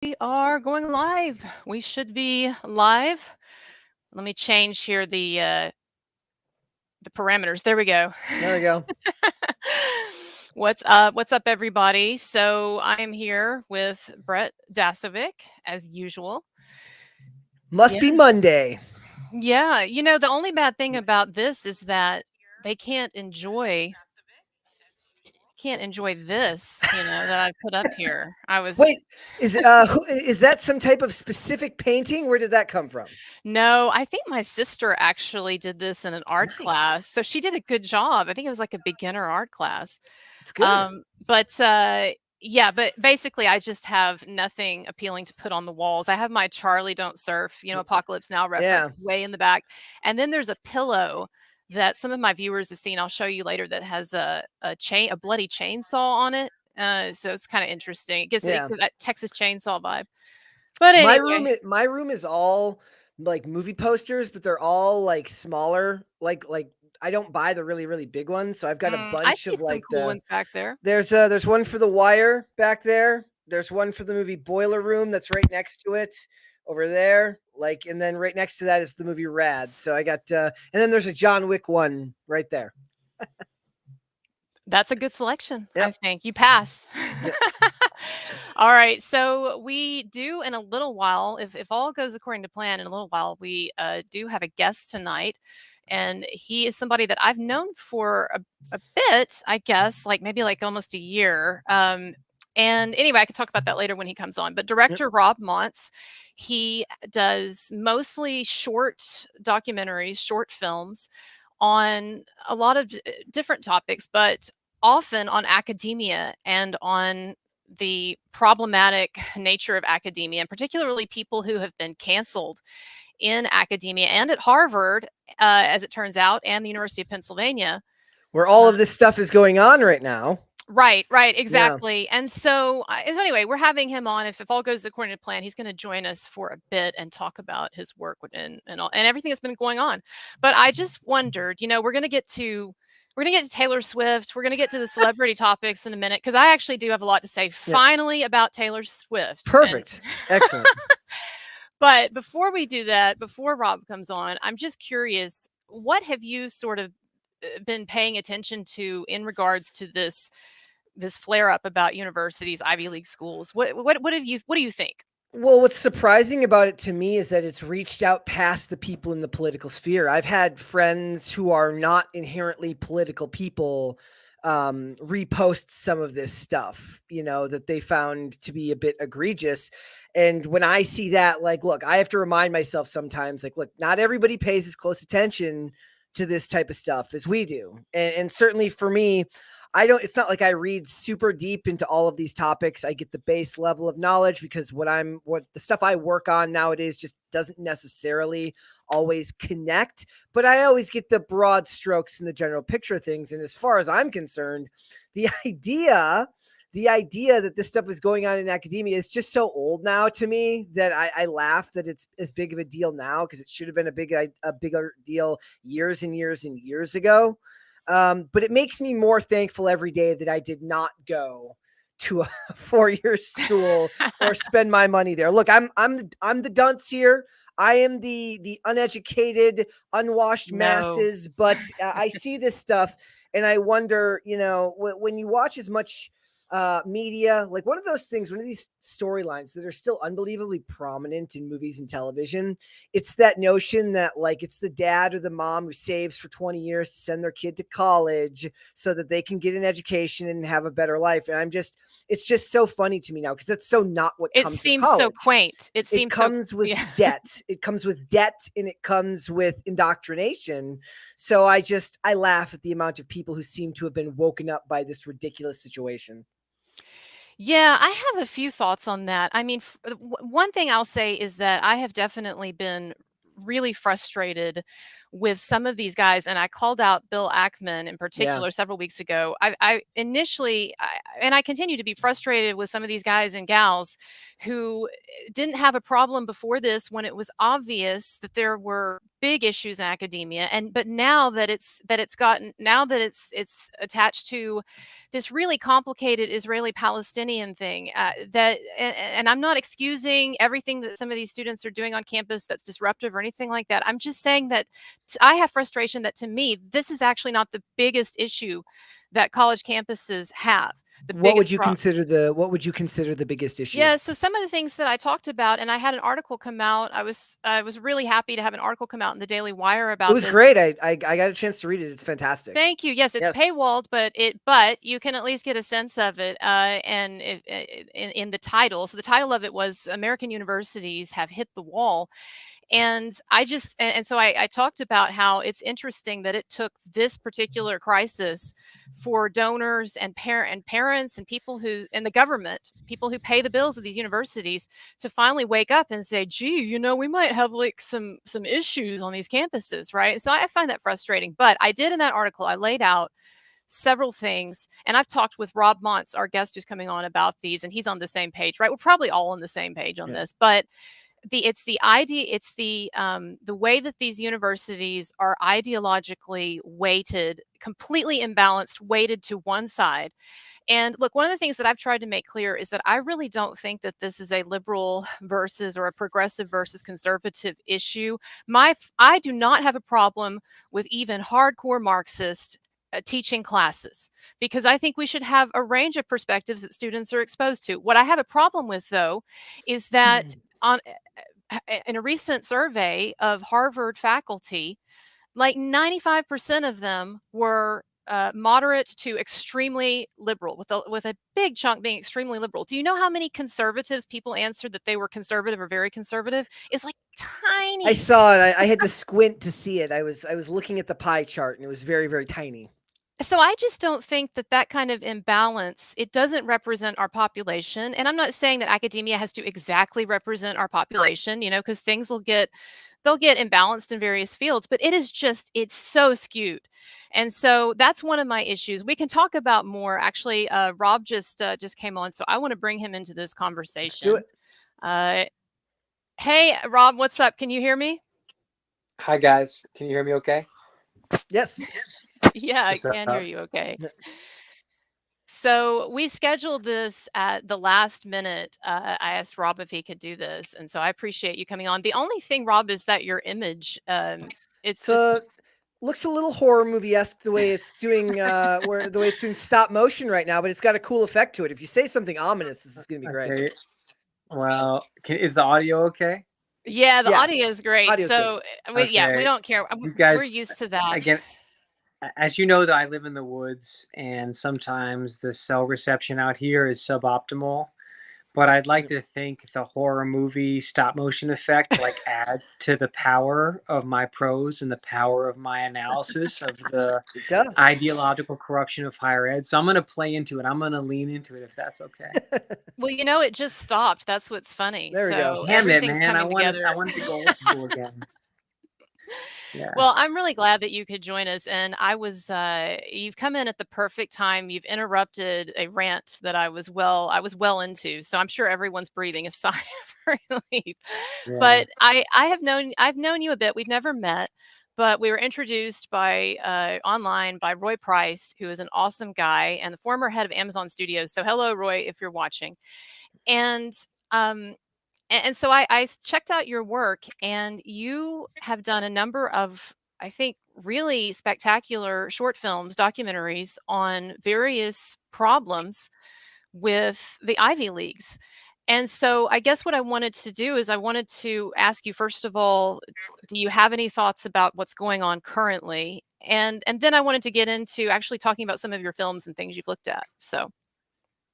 We are going live. We should be live. Let me change here the parameters. There we go. There we go. What's up? What's up, everybody? So I am here with Brett Dasovic, as usual. Must Yeah. be Monday. Yeah. The only bad thing about this is that they can't enjoy this, that I put up here. Wait, is that some type of specific painting? Where did that come from? No, I think my sister actually did this in an art class, Nice. so she did a good job. I think it was like a beginner art class. It's good. Yeah, but basically I just have nothing appealing to put on the walls. I have my Charlie Don't Surf, Apocalypse Now reference Yeah. way in the back. And then there's a pillow that some of my viewers have seen. I'll show you later, that has a bloody chainsaw on it. So it's kind of interesting. It Yeah. gives that Texas Chainsaw vibe. But My anyway. room my room is all like movie posters, but they're all like smaller. Like I don't buy the really really big ones, so I've got a I bunch see of some like cool ones back there. there's one for The Wire back there. There's one for the movie Boiler Room that's right next to it over there. Like, and then right next to that is the movie Rad. So I got and then there's a John Wick one right there. That's a good selection, I Yep. think. You pass. Yep. All right, so we do in a little while, if all goes according to plan, in a little while, we do have a guest tonight, and he is somebody that I've known for a bit, I guess, like maybe like almost a year. And anyway, I can talk about that later when he comes on. But Yep. director Rob Montz, he does mostly short documentaries, short films on a lot of different topics, but often on academia and on the problematic nature of academia, and particularly people who have been canceled in academia and at Harvard, as it turns out, and the University of Pennsylvania. Where all of this stuff is going on right now. Right, Yeah. exactly. And so anyway, we're having him on. If all goes according to plan, he's going to join us for a bit and talk about his work and everything that's been going on. But I just wondered, we're going to get to Taylor Swift. We're going to get to the celebrity topics in a minute, because I actually do have a lot to say finally about Taylor Swift. Perfect. Excellent. But before we do that, before Rob comes on, I'm just curious, what have you sort of been paying attention to in regards to this flare up about universities, Ivy League schools? What do you think? Well, what's surprising about it to me is that it's reached out past the people in the political sphere. I've had friends who are not inherently political people repost some of this stuff, that they found to be a bit egregious. And when I see that, like, look, I have to remind myself sometimes, like, look, not everybody pays as close attention to this type of stuff as we do. And certainly for me, it's not like I read super deep into all of these topics. I get the base level of knowledge because what the stuff I work on nowadays just doesn't necessarily always connect, but I always get the broad strokes and the general picture of things. And as far as I'm concerned, the idea that this stuff is going on in academia is just so old now to me that I laugh that it's as big of a deal now, because it should have been a bigger deal years and years and years ago. But it makes me more thankful every day that I did not go to a 4-year school or spend my money there. Look, I'm the dunce here. I am the uneducated, unwashed masses, but I see this stuff and I wonder, when you watch as much media, like one of these storylines that are still unbelievably prominent in movies and television, it's that notion that like it's the dad or the mom who saves for 20 years to send their kid to college so that they can get an education and have a better life. And it's just so funny to me now, because that's so not what It comes with seems college. so quaint. It comes with debt. It comes with debt, and it comes with indoctrination. So I laugh at the amount of people who seem to have been woken up by this ridiculous situation. Yeah, I have a few thoughts on that. I mean, one thing I'll say is that I have definitely been really frustrated with some of these guys, and I called out Bill Ackman in Yeah. particular several weeks ago. I initially, and I continue to be frustrated with some of these guys and gals who didn't have a problem before this when it was obvious that there were big issues in academia, and but now that it's attached to this really complicated Israeli-Palestinian thing, and I'm not excusing everything that some of these students are doing on campus that's disruptive or anything like that. I'm just saying that I have frustration that, to me, this is actually not the biggest issue that college campuses have. The What would biggest you problem. consider the biggest issue? Yeah, so some of the things that I talked about, and I had an article come out. I was really happy to have an article come out in the Daily Wire It about was this. great. I got a chance to read it. It's fantastic. Thank you. Yes, it's Yes. paywalled, but you can at least get a sense of it. And in the title, so the title of it was "American Universities Have Hit the Wall," and so I talked about how it's interesting that it took this particular crisis for donors and parents and people who and the government, people who pay the bills of these universities, to finally wake up and say, gee, we might have like some issues on these campuses, right? So I find that frustrating. But I did, in that article, I laid out several things, and I've talked with Rob Montz, our guest who's coming on, about these, and he's on the same page, right? We're probably all on the same page on this, but the way that these universities are ideologically weighted, completely imbalanced, weighted to one side. And look, one of the things that I've tried to make clear is that I really don't think that this is a liberal versus or a progressive versus conservative issue. I do not have a problem with even hardcore Marxist teaching classes, because I think we should have a range of perspectives that students are exposed to. What I have a problem with, though, is that in a recent survey of Harvard faculty, like 95% of them were moderate to extremely liberal, with a big chunk being extremely liberal. Do you know how many conservatives people answered that they were conservative or very conservative? It's like tiny. I saw it. I had to squint to see it. I was looking at the pie chart, and it was very, very tiny. So I just don't think that kind of imbalance, it doesn't represent our population. And I'm not saying that academia has to exactly represent our population, because they'll get imbalanced in various fields, but it's so skewed. And so that's one of my issues. We can talk about more. Actually, Rob just came on, so I want to bring him into this conversation. Let's do it. Hey, Rob, what's up? Can you hear me? Hi, guys. Can you hear me okay? Yes. Yeah, I can hear you okay. So we scheduled this at the last minute. I asked Rob if he could do this, and so I appreciate you coming on. The only thing, Rob, is that your image, it's just looks a little horror movie-esque the way it's doing the way it's doing stop motion right now, but it's got a cool effect to it. If you say something ominous, this is going to be great. Okay. Well, is the audio okay? Yeah, the audio is great. Okay. We don't care. You guys, we're used to that. Again, as you know, that I live in the woods, and sometimes the cell reception out here is suboptimal. But I'd like to think the horror movie stop motion effect adds to the power of my prose and the power of my analysis of the ideological corruption of higher ed. So I'm going to play into it. I'm going to lean into it, if that's okay. Well, it just stopped. That's what's funny. There we go. Damn it, everything's man. coming together. I wanted to go old school again. Yeah. Well, I'm really glad that you could join us. And you've come in at the perfect time. You've interrupted a rant that I was well into. So I'm sure everyone's breathing a sigh of relief. Yeah. But I've known you a bit. We've never met, but we were introduced online by Roy Price, who is an awesome guy and the former head of Amazon Studios. So hello, Roy, if you're watching. And so I checked out your work, and you have done a number of, I think, really spectacular short films, documentaries on various problems with the Ivy Leagues. And so I guess what I wanted to do is I wanted to ask you, first of all, do you have any thoughts about what's going on currently? And then I wanted to get into actually talking about some of your films and things you've looked at. So.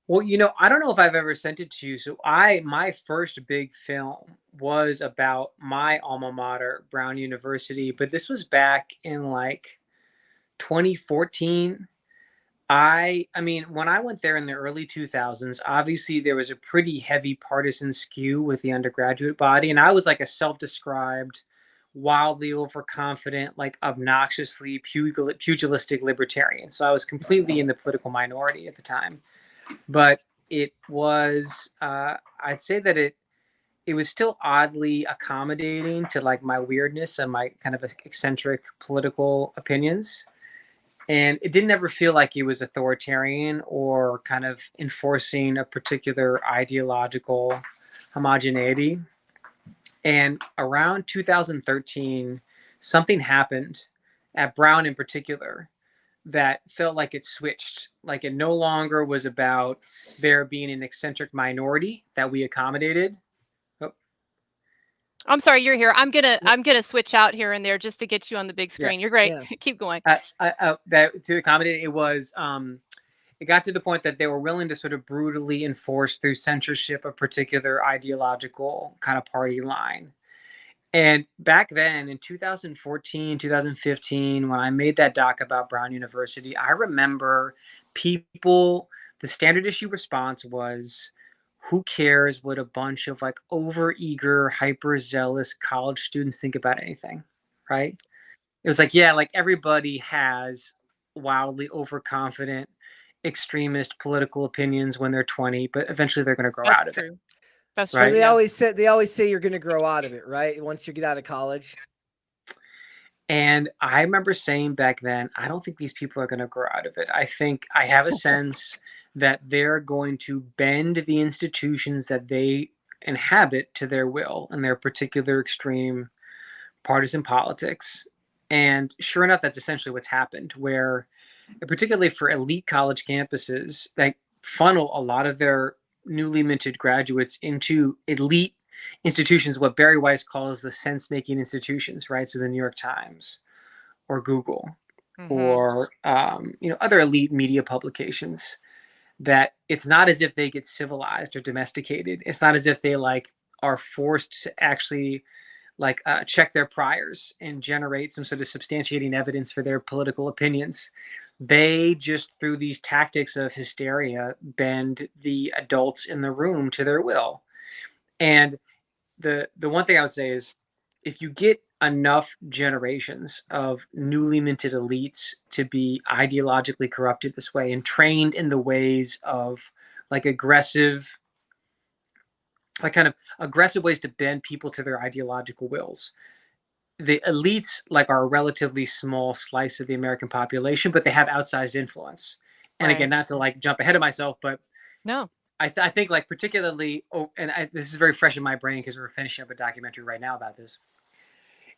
Well, I don't know if I've ever sent it to you. So my first big film was about my alma mater, Brown University, but this was back in 2014. I mean, when I went there in the early 2000s, obviously there was a pretty heavy partisan skew with the undergraduate body. And I was like a self-described wildly overconfident, like obnoxiously pugilistic libertarian. So I was completely in the political minority at the time. But it was, I'd say that it was still oddly accommodating to like my weirdness and my kind of eccentric political opinions. And it didn't ever feel like it was authoritarian or kind of enforcing a particular ideological homogeneity. And around 2013, something happened at Brown in particular that felt like it switched. Like it no longer was about there being an eccentric minority that we accommodated. Oh, I'm sorry, you're here. I'm gonna switch out here and there just to get you on the big yeah. screen. You're great. Yeah. Keep going. That to accommodate it was it got to the point that they were willing to sort of brutally enforce through censorship a particular ideological kind of party line. And back then in 2014, 2015, when I made that doc about Brown University, I remember people, the standard issue response was, who cares what a bunch of like overeager, hyper zealous college students think about anything, right? It was like, yeah, like everybody has wildly overconfident, extremist political opinions when they're 20, but eventually they're going to grow That's out of it. true. That's Right. true. They Yeah. always say you're going to grow out of it, right? Once you get out of college. And I remember saying back then, I don't think these people are going to grow out of it. I think I have a sense that they're going to bend the institutions that they inhabit to their will and their particular extreme partisan politics. And sure enough, that's essentially what's happened, where particularly for elite college campuses, that funnel a lot of their newly minted graduates into elite institutions, what Barry Weiss calls the sense-making institutions, right? So the New York Times or Google or other elite media publications. That it's not as if they get civilized or domesticated. It's not as if they like are forced to actually like check their priors and generate some sort of substantiating evidence for their political opinions. They just, through these tactics of hysteria, bend the adults in the room to their will. And the one thing I would say is, if you get enough generations of newly minted elites to be ideologically corrupted this way and trained in the ways of like aggressive, like kind of aggressive ways to bend people to their ideological wills, the elites like are a relatively small slice of the American population, but they have outsized influence. And again, not to like jump ahead of myself, but No. I think like particularly, this is very fresh in my brain because we're finishing up a documentary right now about this.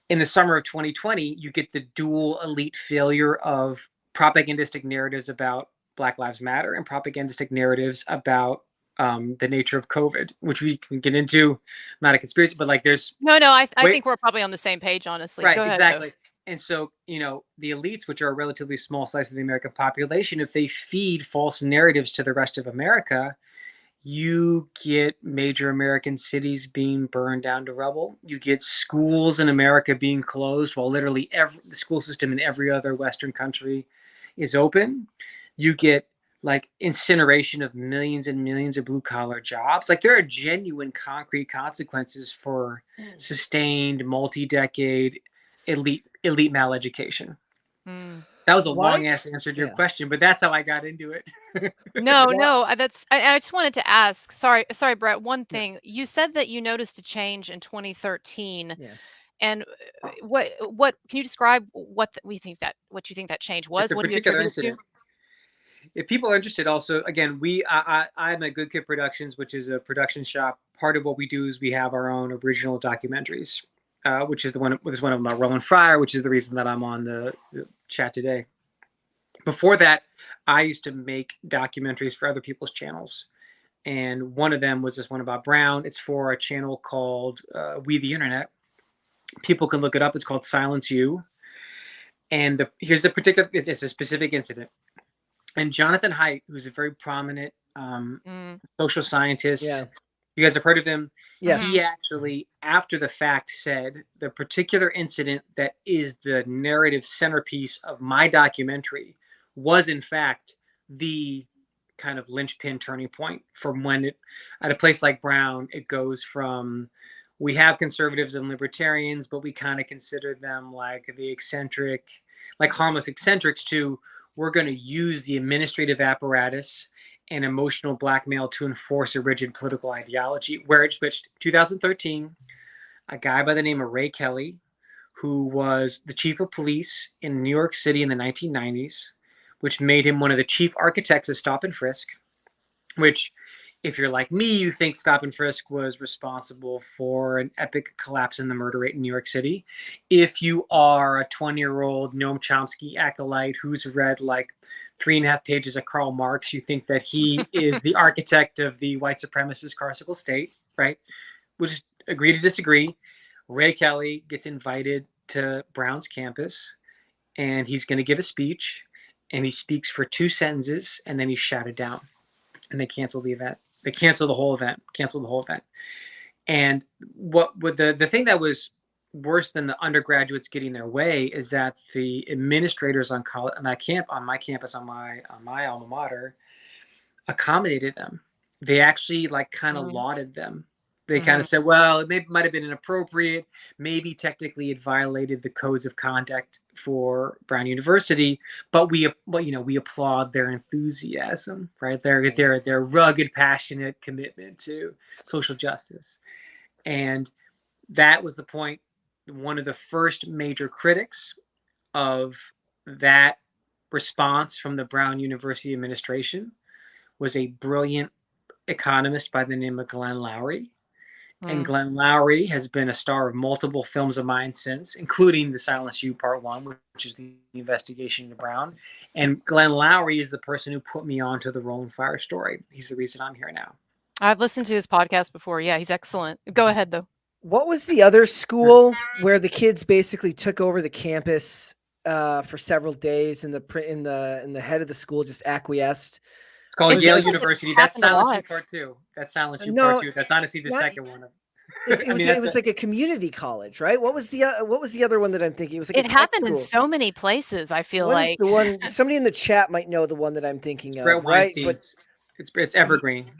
In the summer of 2020, you get the dual elite failure of propagandistic narratives about Black Lives Matter and propagandistic narratives about the nature of COVID, which we can get into. Not a conspiracy, but like there's No. I think we're probably on the same page, honestly. right, Go ahead, exactly. And so, the elites, which are a relatively small slice of the American population, if they feed false narratives to the rest of America, you get major American cities being burned down to rubble. You get schools in America being closed while literally the school system in every other Western country is open. You get like incineration of millions and millions of blue collar jobs. Like there are genuine concrete consequences for sustained multi-decade elite maleducation. That was a long ass answer to your question, but that's how I got into it. No, I just wanted to ask. Sorry, Brett. One thing you said that you noticed a change in 2013, and what can you describe what you think that change was? What do you attribute it to? If people are interested, also again, I'm at Good Kid Productions, which is a production shop. Part of what we do is we have our own original documentaries, which is one of them about Roland Fryer, which is the reason that I'm on the chat today. Before that, I used to make documentaries for other people's channels. And one of them was this one about Brown. It's for a channel called We the Internet. People can look it up. It's called Silence You. And here's the particular, it's a specific incident. And Jonathan Haidt, who's a very prominent social scientist, you guys have heard of him? Yes. He actually, after the fact, said the particular incident that is the narrative centerpiece of my documentary was, in fact, the kind of linchpin turning point from when at a place like Brown, it goes from we have conservatives and libertarians, but we kind of consider them like the eccentric, like harmless eccentrics too. We're going to use the administrative apparatus and emotional blackmail to enforce a rigid political ideology. Where it switched 2013, a guy by the name of Ray Kelly, who was the chief of police in New York City in the 1990s, which made him one of the chief architects of stop and frisk, which, if you're like me, you think stop and frisk was responsible for an epic collapse in the murder rate in New York City. If you are a 20-year-old Noam Chomsky acolyte who's read like 3.5 pages of Karl Marx, you think that he is the architect of the white supremacist carceral state, right? We'll just agree to disagree. Ray Kelly gets invited to Brown's campus, and he's going to give a speech, and he speaks for 2 sentences, and then he's shouted down, and they cancel the event. They canceled the whole event. And what the thing that was worse than the undergraduates getting their way is that the administrators on my campus, on my alma mater, accommodated them. They actually like kind of lauded them. They kind of said, well, it might have been inappropriate. Maybe technically it violated the codes of conduct for Brown University, but we applaud their enthusiasm, right? Their rugged, passionate commitment to social justice. And that was the point. One of the first major critics of that response from the Brown University administration was a brilliant economist by the name of Glenn Loury. And Glenn Loury has been a star of multiple films of mine since, including The Silence You Part 1, which is the investigation into Brown. And Glenn Loury is the person who put me on to the Roland Fryer story. He's the reason I'm here now. I've listened to his podcast before. Yeah, he's excellent. Go ahead, though. What was the other school where the kids basically took over the campus for several days, and the head of the school just acquiesced? It's called Yale University. That's Silence You Part 2. That's Silence You Part 2. That's honestly the second one. It was like a community college, right? What was the other one that I'm thinking? It was like it happened in so many places. I feel like the one somebody in the chat might know the one that I'm thinking of, right? But it's Evergreen.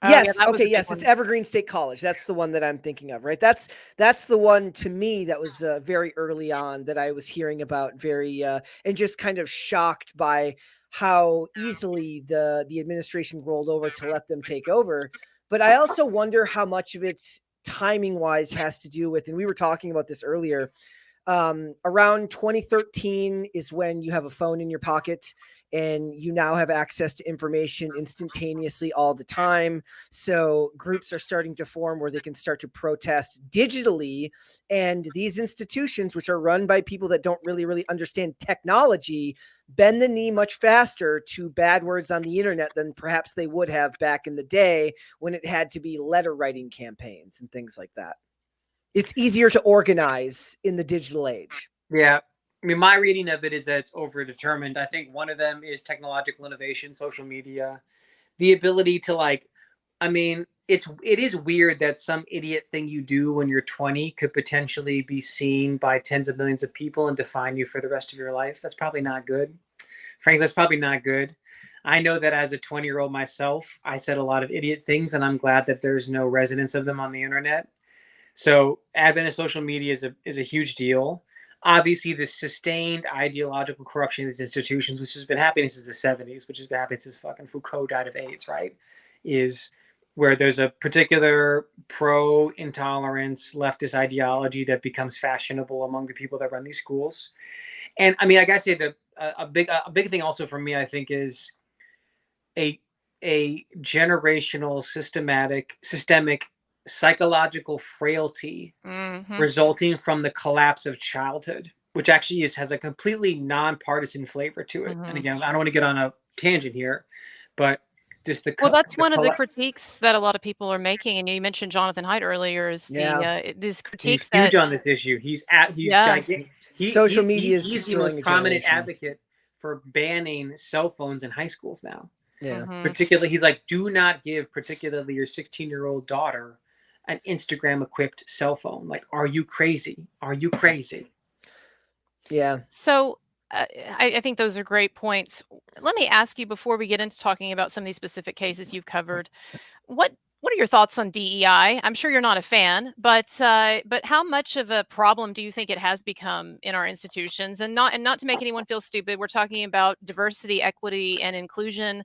Yes. Okay. Yes, it's Evergreen State College. That's the one that I'm thinking of, right? That's the one to me that was very early on that I was hearing about, and just kind of shocked by how easily the administration rolled over to let them take over. But I also wonder how much of it's timing wise has to do with, and we were talking about this earlier. Around 2013 is when you have a phone in your pocket and you now have access to information instantaneously all the time. So groups are starting to form where they can start to protest digitally. And these institutions, which are run by people that don't really understand technology, bend the knee much faster to bad words on the internet than perhaps they would have back in the day when it had to be letter writing campaigns and things like that. It's easier to organize in the digital age. Yeah. I mean, my reading of it is that it's overdetermined. I think one of them is technological innovation, social media, the ability to it is weird that some idiot thing you do when you're 20 could potentially be seen by tens of millions of people and define you for the rest of your life. That's probably not good. Frankly, that's probably not good. I know that as a 20-year-old myself, I said a lot of idiot things, and I'm glad that there's no resonance of them on the internet. So advent of social media is a huge deal. Obviously, the sustained ideological corruption of these institutions, which has been happening since the 70s, which has been happening since fucking Foucault died of AIDS, right? Is where there's a particular pro-intolerance leftist ideology that becomes fashionable among the people that run these schools. And I mean, I gotta say that a big thing also for me, I think, is a generational, systemic psychological frailty resulting from the collapse of childhood, which actually has a completely nonpartisan flavor to it. And again, I don't want to get on a tangent here, but just that's one of the critiques that a lot of people are making. And you mentioned Jonathan Haidt earlier. Is this critique? He's huge on this issue. He's gigantic. Social media is he's the most prominent advocate for banning cell phones in high schools now. Yeah. Particularly, he's like, do not give particularly your 16-year-old daughter an Instagram-equipped cell phone. Like, are you crazy? Are you crazy? Yeah. So I think those are great points. Let me ask you, before we get into talking about some of these specific cases you've covered, what What are your thoughts on DEI? I'm sure you're not a fan, but how much of a problem do you think it has become in our institutions? And not to make anyone feel stupid, we're talking about diversity, equity, and inclusion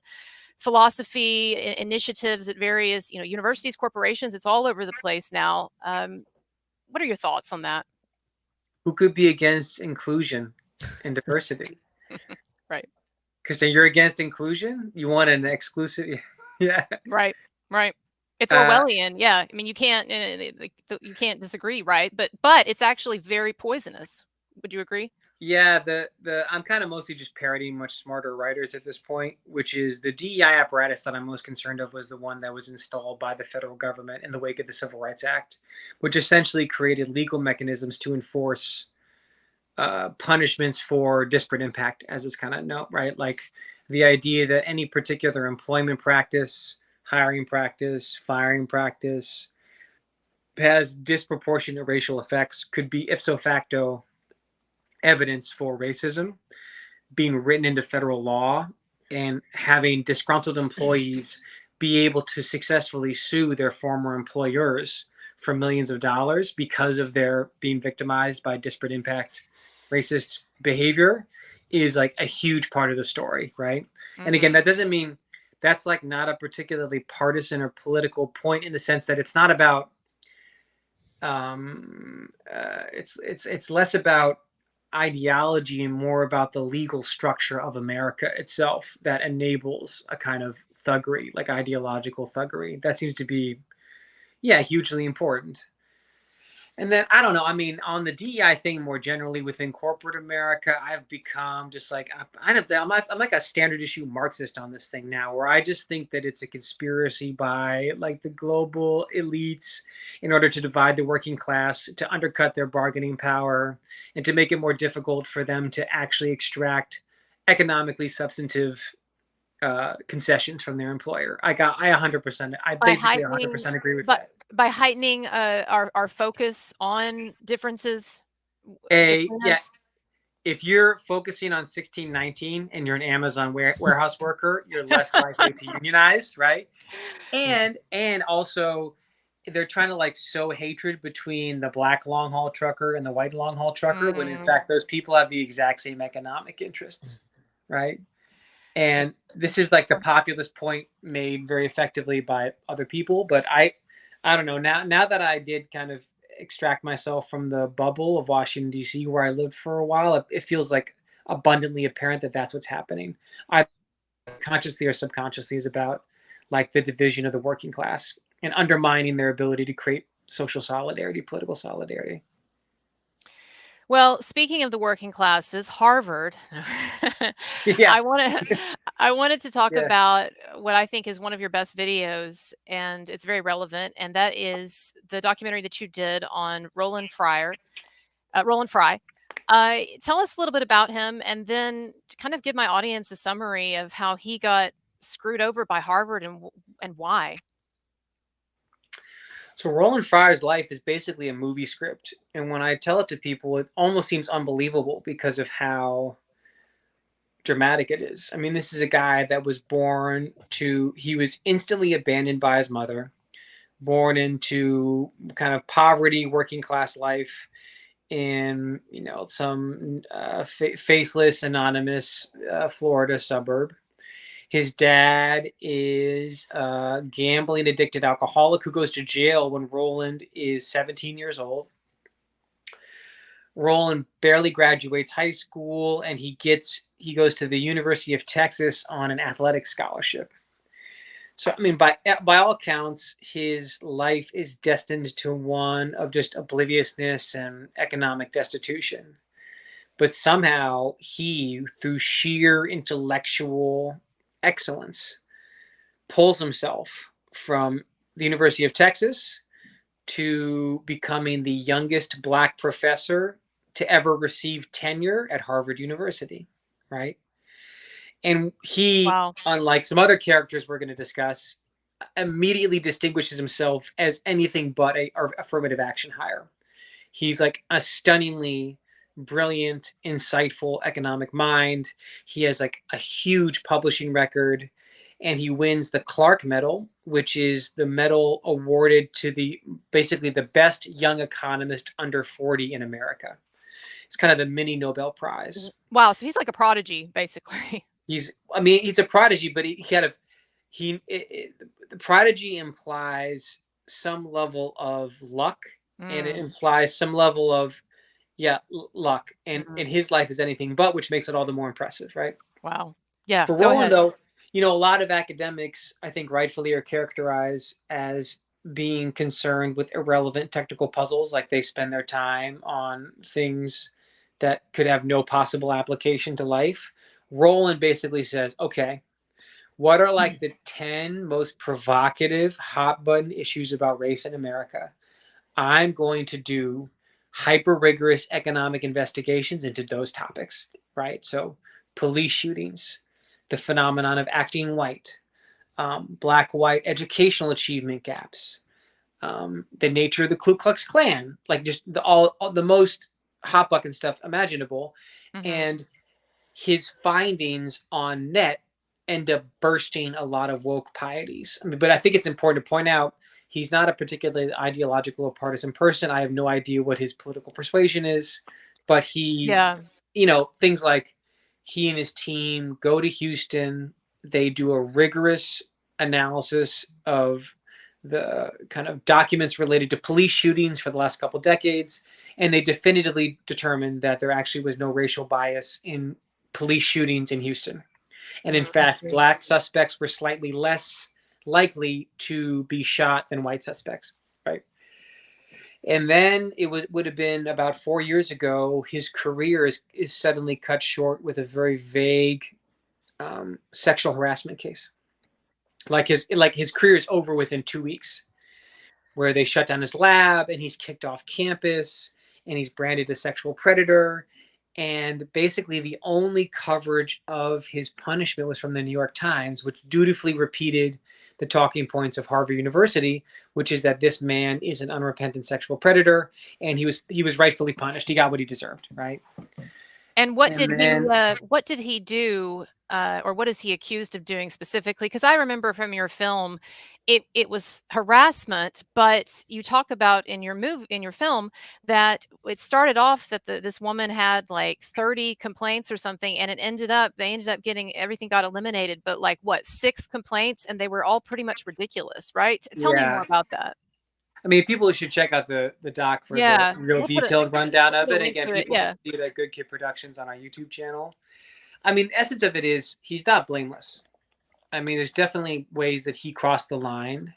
philosophy initiatives at various, universities, corporations. It's all over the place now. What are your thoughts on that? Who could be against inclusion and diversity? Right. Because then you're against inclusion. You want an exclusive. Yeah. Right. Right. It's Uh, Orwellian. Yeah. I mean, you can't disagree, right? But it's actually very poisonous. Would you agree? Yeah, I'm kind of mostly just parodying much smarter writers at this point, which is the DEI apparatus that I'm most concerned of was the one that was installed by the federal government in the wake of the Civil Rights Act, which essentially created legal mechanisms to enforce punishments for disparate impact, as it's kind of known, right? Like the idea that any particular employment practice, hiring practice, firing practice has disproportionate racial effects could be ipso facto evidence for racism being written into federal law, and having disgruntled employees be able to successfully sue their former employers for millions of dollars because of their being victimized by disparate impact racist behavior is like a huge part of the story, right? Mm-hmm. And again, that doesn't mean that's like not a particularly partisan or political point in the sense that it's not about it's less about ideology and more about the legal structure of America itself that enables a kind of thuggery, like ideological thuggery. That seems to be, hugely important. And then I don't know. I mean, on the DEI thing more generally within corporate America, I've become just like I'm like a standard issue Marxist on this thing now, where I just think that it's a conspiracy by like the global elites in order to divide the working class, to undercut their bargaining power, and to make it more difficult for them to actually extract economically substantive concessions from their employer. I basically 100% agree with that. By heightening our focus on differences between us. If you're focusing on 1619 and you're an Amazon warehouse worker, you're less likely to unionize, right? And also they're trying to like sow hatred between the black long haul trucker and the white long haul trucker, when in fact those people have the exact same economic interests, right? And this is like the populist point made very effectively by other people, but I don't know. Now that I did kind of extract myself from the bubble of Washington, D.C., where I lived for a while, it feels like abundantly apparent that that's what's happening. Either consciously or subconsciously is about like the division of the working class and undermining their ability to create social solidarity, political solidarity. Well, speaking of the working classes, Harvard. Yeah. I wanted to talk about what I think is one of your best videos, and it's very relevant, and that is the documentary that you did on Roland Fryer, Roland Fry. Tell us a little bit about him, and then kind of give my audience a summary of how he got screwed over by Harvard and why. So Roland Fryer's life is basically a movie script. And when I tell it to people, it almost seems unbelievable because of how dramatic it is. I mean, this is a guy that was he was instantly abandoned by his mother, born into kind of poverty, working class life in, some faceless, anonymous Florida suburb. His dad is a gambling addicted alcoholic who goes to jail when Roland is 17 years old. Roland barely graduates high school, and he goes to the University of Texas on an athletic scholarship. So, I mean, by all accounts, his life is destined to one of just obliviousness and economic destitution. But somehow he, through sheer intellectual excellence, pulls himself from the University of Texas to becoming the youngest Black professor to ever receive tenure at Harvard University, right? And he, wow, unlike some other characters we're going to discuss, immediately distinguishes himself as anything but a affirmative action hire. He's like a stunningly brilliant, insightful economic mind. He has like a huge publishing record. and he wins the Clark Medal, which is the medal awarded to basically the best young economist under 40 in America. It's kind of the mini Nobel Prize. Wow, so he's like a prodigy, basically. He's a prodigy, but the prodigy implies some level of luck, and it implies some level of luck, and his life is anything but, which makes it all the more impressive, right? Wow. Yeah. For Go Roland, ahead. though, a lot of academics, I think, rightfully are characterized as being concerned with irrelevant technical puzzles, like they spend their time on things that could have no possible application to life. Roland basically says, okay, what are like the 10 most provocative hot button issues about race in America? I'm going to do hyper rigorous economic investigations into those topics, right? So police shootings, the phenomenon of acting white, black-white educational achievement gaps, the nature of the Ku Klux Klan, like just all the most hot button stuff imaginable. And his findings on net end up bursting a lot of woke pieties. But I think it's important to point out he's not a particularly ideological or partisan person. I have no idea what his political persuasion is, but things like he and his team go to Houston, they do a rigorous analysis of the kind of documents related to police shootings for the last couple decades, and they definitively determined that there actually was no racial bias in police shootings in Houston. And in fact, black suspects were slightly less likely to be shot than white suspects, right? And then would have been about 4 years ago, his career is suddenly cut short with a very vague sexual harassment case. Like his career is over within 2 weeks, where they shut down his lab and he's kicked off campus and he's branded a sexual predator. And basically the only coverage of his punishment was from the New York Times, which dutifully repeated the talking points of Harvard University, which is that this man is an unrepentant sexual predator, and he was rightfully punished. He got what he deserved, right? And what did he do, or what is he accused of doing specifically? Because I remember from your film, it was harassment, but you talk about in your film that it started off that this woman had like 30 complaints or something, and they ended up getting everything got eliminated, but like what, 6 complaints, and they were all pretty much ridiculous, right? Tell me more about that. I mean, people should check out the doc for the real detailed rundown of it. Again, people can see it at Good Kid Productions on our YouTube channel. I mean, the essence of it is he's not blameless. I mean, there's definitely ways that he crossed the line.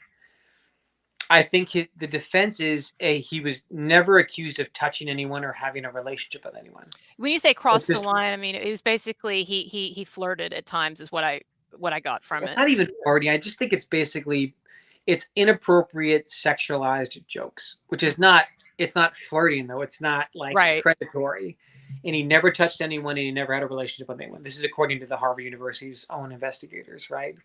I think the defense is he was never accused of touching anyone or having a relationship with anyone. When you say cross the line, I mean, it was basically he flirted at times is what I got from it. Not even flirting. I just think it's basically it's inappropriate sexualized jokes, which is it's not flirting though. It's not like predatory. And he never touched anyone, and he never had a relationship with anyone. This is according to the Harvard University's own investigators, right?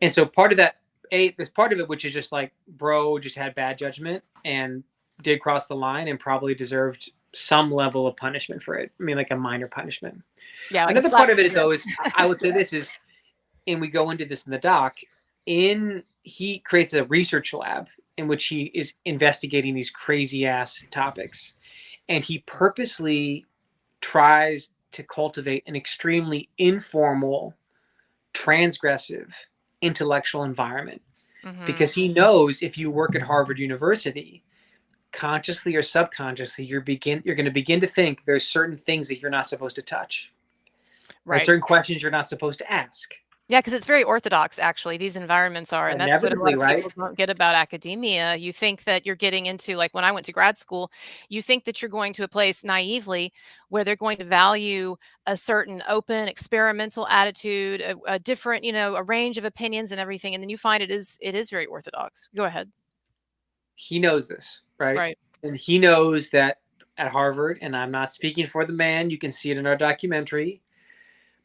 And so part of that, there's part of it which is just like, bro just had bad judgment and did cross the line and probably deserved some level of punishment for it. I mean, like a minor punishment. Yeah. Another part of it though is, I would say this is, and we go into this in the doc, he creates a research lab in which he is investigating these crazy ass topics. And he purposely tries to cultivate an extremely informal, transgressive, intellectual environment. Because he knows if you work at Harvard University, consciously or subconsciously, you're going to begin to think there's certain things that you're not supposed to touch. Right. Certain questions you're not supposed to ask. Yeah, because it's very orthodox, actually. These environments are, and that's what a lot of people don't get about academia. You think that you're getting into, like when I went to grad school, you think that you're going to a place naively where they're going to value a certain open, experimental attitude, a different, a range of opinions and everything, and then you find it is very orthodox. Go ahead. He knows this, right? Right. And he knows that at Harvard, and I'm not speaking for the man, you can see it in our documentary,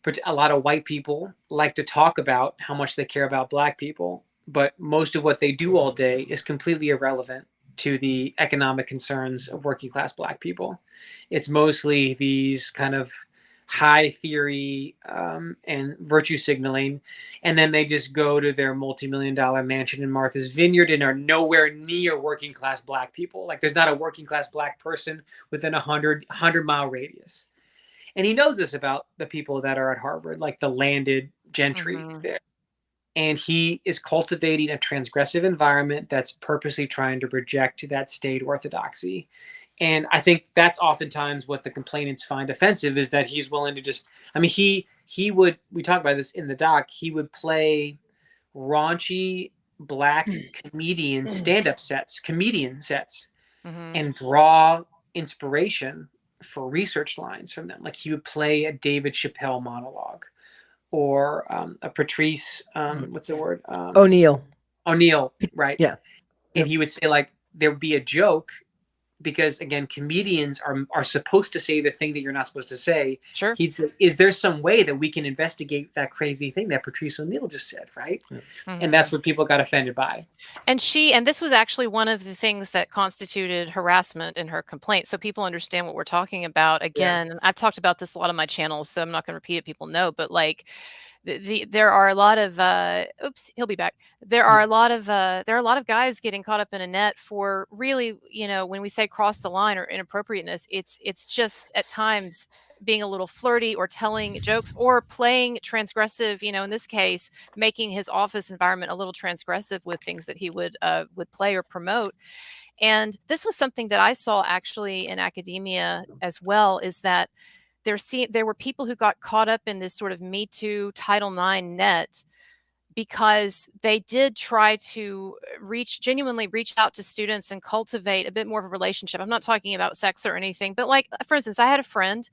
but a lot of white people like to talk about how much they care about black people, but most of what they do all day is completely irrelevant to the economic concerns of working class black people. It's mostly these kind of high theory and virtue signaling, and then they just go to their multi-million-dollar mansion in Martha's Vineyard and are nowhere near working class Black people. Like there's not a working class Black person within a 100-mile radius. And he knows this about the people that are at Harvard, like the landed gentry there. And he is cultivating a transgressive environment that's purposely trying to reject that state orthodoxy. And I think that's oftentimes what the complainants find offensive, is that he's willing to just, I mean, he would, we talk about this in the doc, he would play raunchy Black comedian stand-up sets, comedian sets, and draw inspiration for research lines from them. Like he would play a David Chappelle monologue, or a Patrice, what's the word? O'Neill, right? Yeah. And he would say, like, there would be a joke, because again, comedians are supposed to say the thing that you're not supposed to say. Sure. He'd say, is there some way that we can investigate that crazy thing that Patrice O'Neill just said, right? And that's what people got offended by. And this was actually one of the things that constituted harassment in her complaint. So people understand what we're talking about. Again, I've talked about this a lot on my channel, so I'm not going to repeat it. People know, but like there are a lot of oops, he'll be back. There are a lot of guys getting caught up in a net for really, when we say cross the line or inappropriateness, it's just at times being a little flirty or telling jokes or playing transgressive, in this case, making his office environment a little transgressive with things that he would play or promote. And this was something that I saw actually in academia as well, is that there were people who got caught up in this sort of Me Too Title IX net, because they did try to genuinely reach out to students and cultivate a bit more of a relationship. I'm not talking about sex or anything, but like, for instance, I had a friend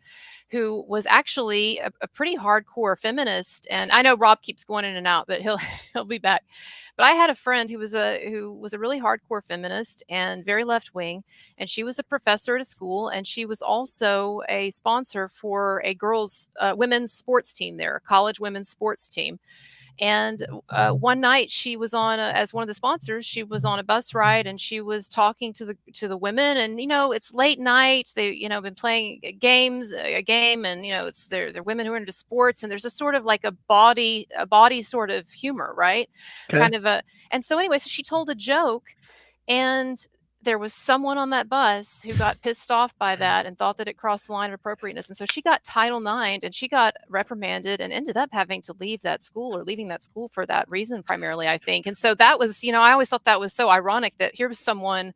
who was actually a pretty hardcore feminist, and I know Rob keeps going in and out, but he'll be back. But I had a friend who was a really hardcore feminist and very left wing, and she was a professor at a school, and she was also a sponsor for a women's sports team there, a college women's sports team. And one night she was as one of the sponsors, she was on a bus ride, and she was talking to the women, and it's late night. They been playing a game, and it's they're women who are into sports, and there's a sort of like a body sort of humor, right? Okay. Kind of and so anyway, so she told a joke, and there was someone on that bus who got pissed off by that and thought that it crossed the line of appropriateness. And so she got Title IX, and she got reprimanded and ended up having to leaving that school for that reason, primarily, I think. And so that was, I always thought that was so ironic that here was someone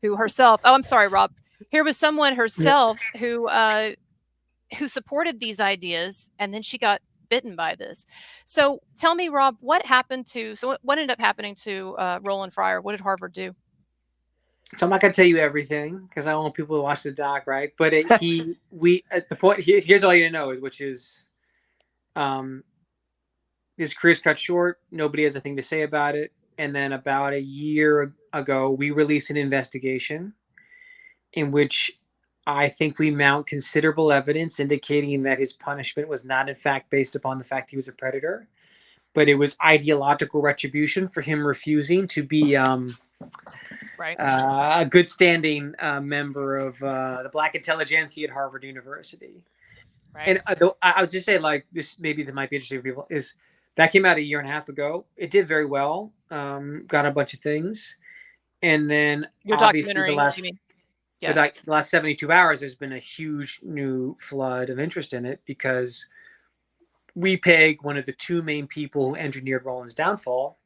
who herself, oh, I'm sorry, Rob. Here was someone herself who supported these ideas, and then she got bitten by this. So tell me, Rob, what ended up happening to Roland Fryer? What did Harvard do? So I'm not gonna tell you everything, because I want people to watch the doc, right? But at the point here's all you know, which is, his career's cut short. Nobody has a thing to say about it. And then about a year ago, we released an investigation in which I think we mount considerable evidence indicating that his punishment was not, in fact, based upon the fact he was a predator, but it was ideological retribution for him refusing to be a good standing member of the Black intelligentsia at Harvard University. Right. And I would just say, like, this, maybe that might be interesting for people, is that came out a year and a half ago. It did very well, got a bunch of things. And then your documentary, the last 72 hours, there's been a huge new flood of interest in it, because we peg one of the two main people who engineered Roland's downfall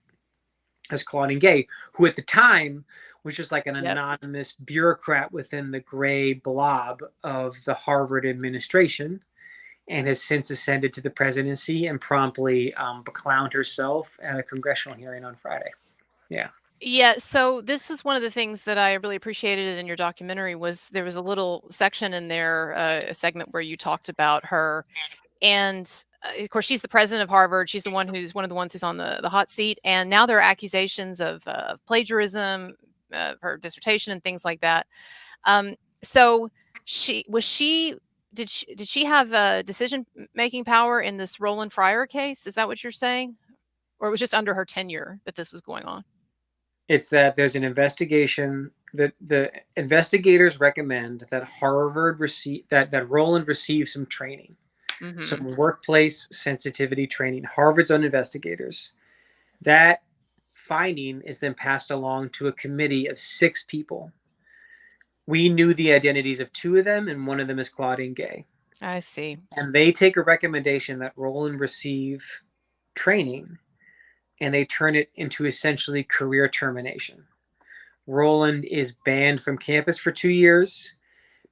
as Claudine Gay, who at the time was just like an anonymous bureaucrat within the gray blob of the Harvard administration, and has since ascended to the presidency and promptly beclowned herself at a congressional hearing on Friday. Yeah, so this was one of the things that I really appreciated in your documentary, was there was a little section in there, a segment where you talked about her. And of course, she's the president of Harvard. She's one of the ones who's on the hot seat. And now there are accusations of plagiarism, her dissertation and things like that. So did she have decision-making power in this Roland Fryer case? Is that what you're saying? Or it was just under her tenure that this was going on? It's that there's an investigation that the investigators recommend that Harvard that Roland receive some training. some Mhm. workplace sensitivity training, Harvard's own investigators. That finding is then passed along to a committee of 6 people. We knew the identities of 2 of them, and one of them is Claudine Gay. I see. And they take a recommendation that Roland receive training, and they turn it into essentially career termination. Roland is banned from campus for 2 years.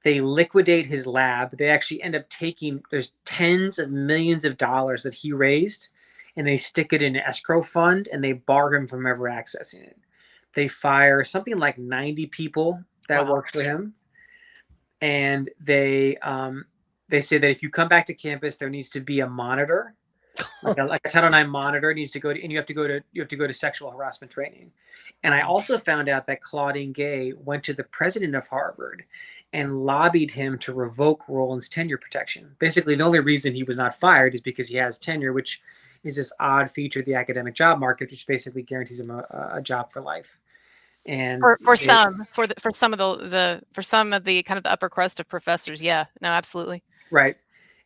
They liquidate his lab. They actually end up taking, there's tens of millions of dollars that he raised, and they stick it in an escrow fund, and they bar him from ever accessing it. They fire something like 90 people that Wow. work for him, and they say that if you come back to campus, there needs to be a monitor, like a Title IX monitor needs to go to, and you have to go to sexual harassment training. And I also found out that Claudine Gay went to the president of Harvard and lobbied him to revoke Roland's tenure protection. Basically, the only reason he was not fired is because he has tenure, which is this odd feature of the academic job market, which basically guarantees him a job for life. And For some of the kind of the upper crust of professors, yeah. No, absolutely. right.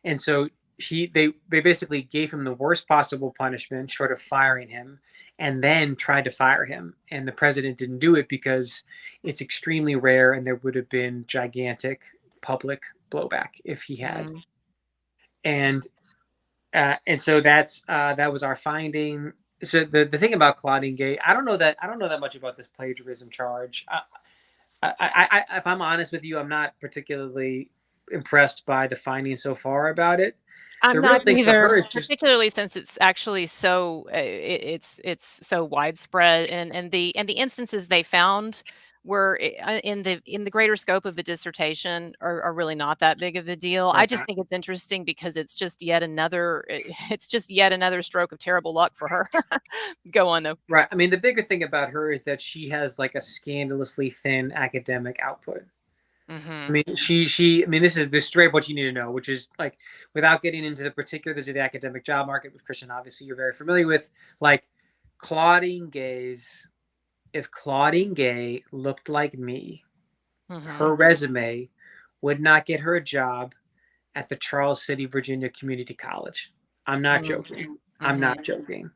And so they basically gave him the worst possible punishment short of firing him, and then tried to fire him. And the president didn't do it because it's extremely rare, and there would have been gigantic public blowback if he had. And so that was our finding. So the thing about Claudine Gay, I don't know that much about this plagiarism charge. If I'm honest with you, I'm not particularly impressed by the findings so far about it. I'm The real not thing for either, her is just particularly since it's actually so it's so widespread, and the instances they found were in the greater scope of the dissertation are really not that big of a deal. I just think it's interesting because it's just yet another stroke of terrible luck for her. Go on though. right. I mean, the bigger thing about her is that she has like a scandalously thin academic output. I mean, I mean, this is straight what you need to know, which is like, without getting into the particulars of the academic job market, which Christian, obviously you're very familiar with, like if Claudine Gay looked like me, her resume would not get her a job at the Charles City, Virginia Community College. I'm not joking. I'm not joking.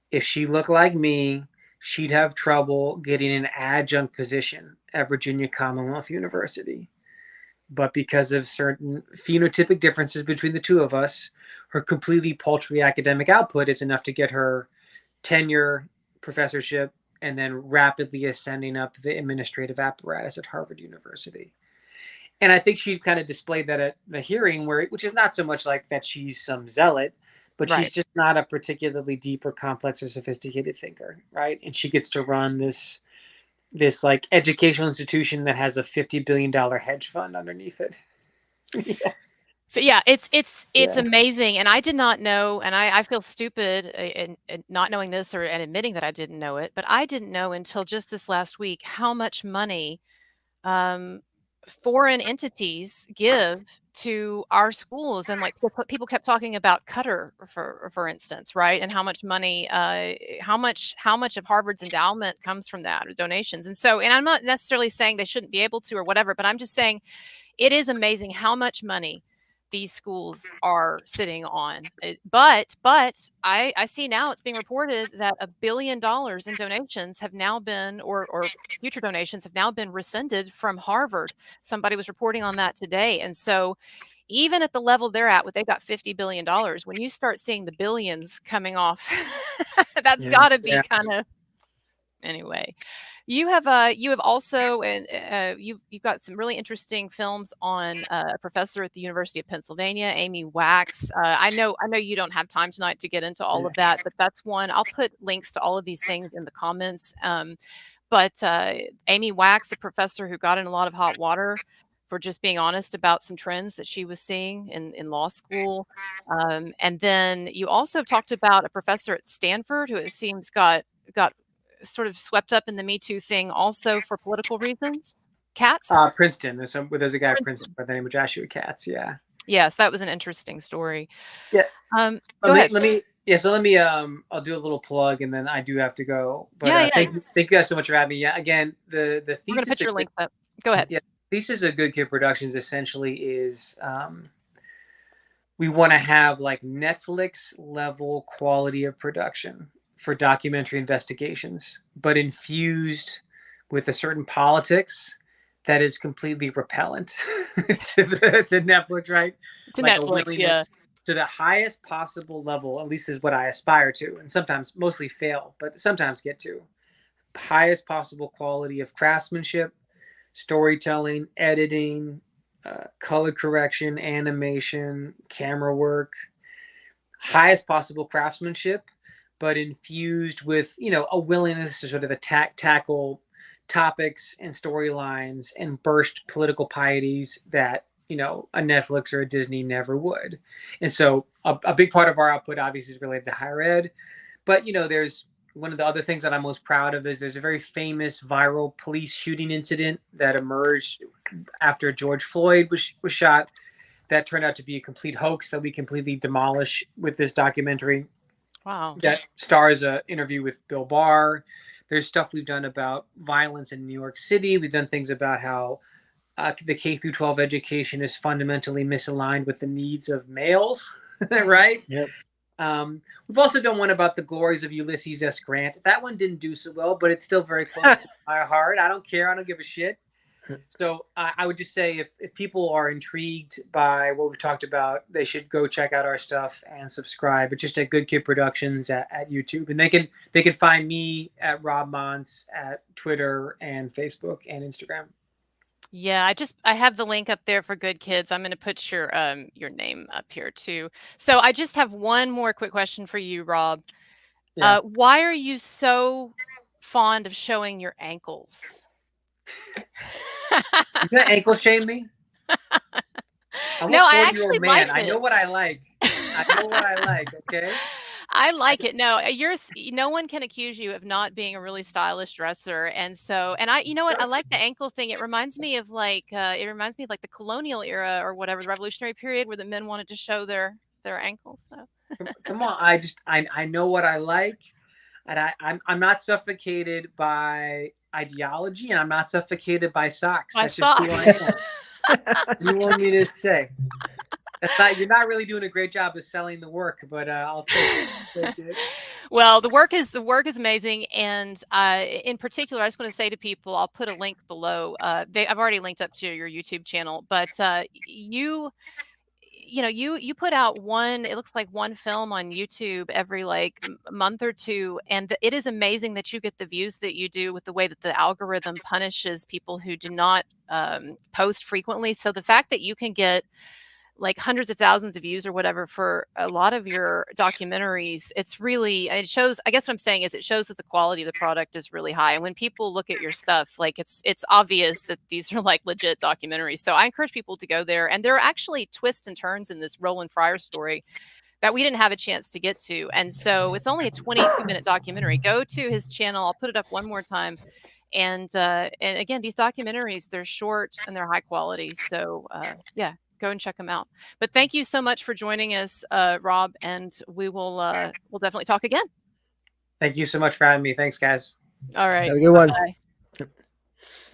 If she looked like me, she'd have trouble getting an adjunct position at Virginia Commonwealth University. But because of certain phenotypic differences between the 2 of us, her completely paltry academic output is enough to get her tenure, professorship, and then rapidly ascending up the administrative apparatus at Harvard University. And I think she kind of displayed that at the hearing, which is not so much like that she's some zealot, but she's just not a particularly deep or complex or sophisticated thinker, right? And she gets to run this like educational institution that has a $50 billion hedge fund underneath it. Yeah, it's amazing, and I did not know, and I feel stupid in not knowing this and admitting that I didn't know it, but I didn't know until just this last week how much money um, foreign entities give to our schools. And like people kept talking about Qatar, for instance, right? And how much money, how much of Harvard's endowment comes from that, or donations. And so, and I'm not necessarily saying they shouldn't be able to or whatever, but I'm just saying it is amazing how much money these schools are sitting on. But I see now it's being reported that $1 billion in donations have now been, or future donations have now been rescinded from Harvard. Somebody was reporting on that today. And so even at the level they're at, they've got $50 billion. When you start seeing the billions coming off, that's got to be kind of, anyway. You have also, and you've got some really interesting films on a professor at the University of Pennsylvania, Amy Wax. I know you don't have time tonight to get into all of that, but that's one. I'll put links to all of these things in the comments. But Amy Wax, a professor who got in a lot of hot water for just being honest about some trends that she was seeing in law school. And then you also talked about a professor at Stanford who it seems got sort of swept up in the Me Too thing also for political reasons. Katz? Princeton. There's a guy at Princeton by the name of Joshua Katz. Yeah. Yes, that was an interesting story. Yeah. Go ahead. Let me I'll do a little plug and then I do have to go. But thank you guys so much for having me. Yeah, again, the thesis. We're gonna put your links up. Go ahead. Yeah. Thesis of Good Kid Productions essentially is we want to have like Netflix level quality of production for documentary investigations, but infused with a certain politics that is completely repellent to Netflix, right? To Like a Netflix, yeah. willingness to the highest possible level, at least is what I aspire to, and sometimes mostly fail, but sometimes get to highest possible quality of craftsmanship, storytelling, editing, color correction, animation, camera work, highest possible craftsmanship, but infused with, you know, a willingness to sort of tackle topics and storylines and burst political pieties that, you know, a Netflix or a Disney never would. And so a big part of our output obviously is related to higher ed, but, you know, there's one of the other things that I'm most proud of is there's a very famous viral police shooting incident that emerged after George Floyd was shot that turned out to be a complete hoax that we completely demolish with this documentary. Wow. That stars an interview with Bill Barr. There's stuff we've done about violence in New York City. We've done things about how the K through 12 education is fundamentally misaligned with the needs of males, right? Yep. We've also done one about the glories of Ulysses S. Grant. That one didn't do so well, but it's still very close to my heart. I don't care. I don't give a shit. So I would just say if people are intrigued by what we've talked about, they should go check out our stuff and subscribe. It's just at Good Kid Productions at YouTube, and they can find me at Rob Montz at Twitter and Facebook and Instagram. Yeah, I have the link up there for Good Kids. I'm going to put your name up here too. So I just have one more quick question for you, Rob. Yeah. Why are you so fond of showing your ankles? You gonna ankle shame me? I'm No, a I 40-year-old actually man. like I know it. what I like. I know what I like. Okay. I like it. No, no one can accuse you of not being a really stylish dresser. And so, and you know what? I like the ankle thing. It reminds me of like the colonial era or whatever, the revolutionary period where the men wanted to show their ankles. So. Come on. I know what I like, and I'm not suffocated by ideology, and I'm not suffocated by socks. My That's just who socks. I am. What do you want me to say? You're not really doing a great job of selling the work, but I'll take it. Well, the work is amazing, and in particular, I just want to say to people, I'll put a link below. I've already linked up to your YouTube channel, but you put out it looks like one film on YouTube every like month or two, and it is amazing that you get the views that you do with the way that the algorithm punishes people who do not post frequently. So the fact that you can get like hundreds of thousands of views or whatever for a lot of your documentaries, it shows, I guess what I'm saying is it shows that the quality of the product is really high. And when people look at your stuff, like it's obvious that these are like legit documentaries. So I encourage people to go there. And there are actually twists and turns in this Roland Fryer story that we didn't have a chance to get to. And so it's only a 22-minute documentary. Go to his channel. I'll put it up one more time. And again, these documentaries, they're short and they're high quality. So yeah, go and check them out. But thank you so much for joining us, Rob, and we'll definitely talk again. Thank you so much for having me. Thanks, guys. All right. Have a good one. Bye.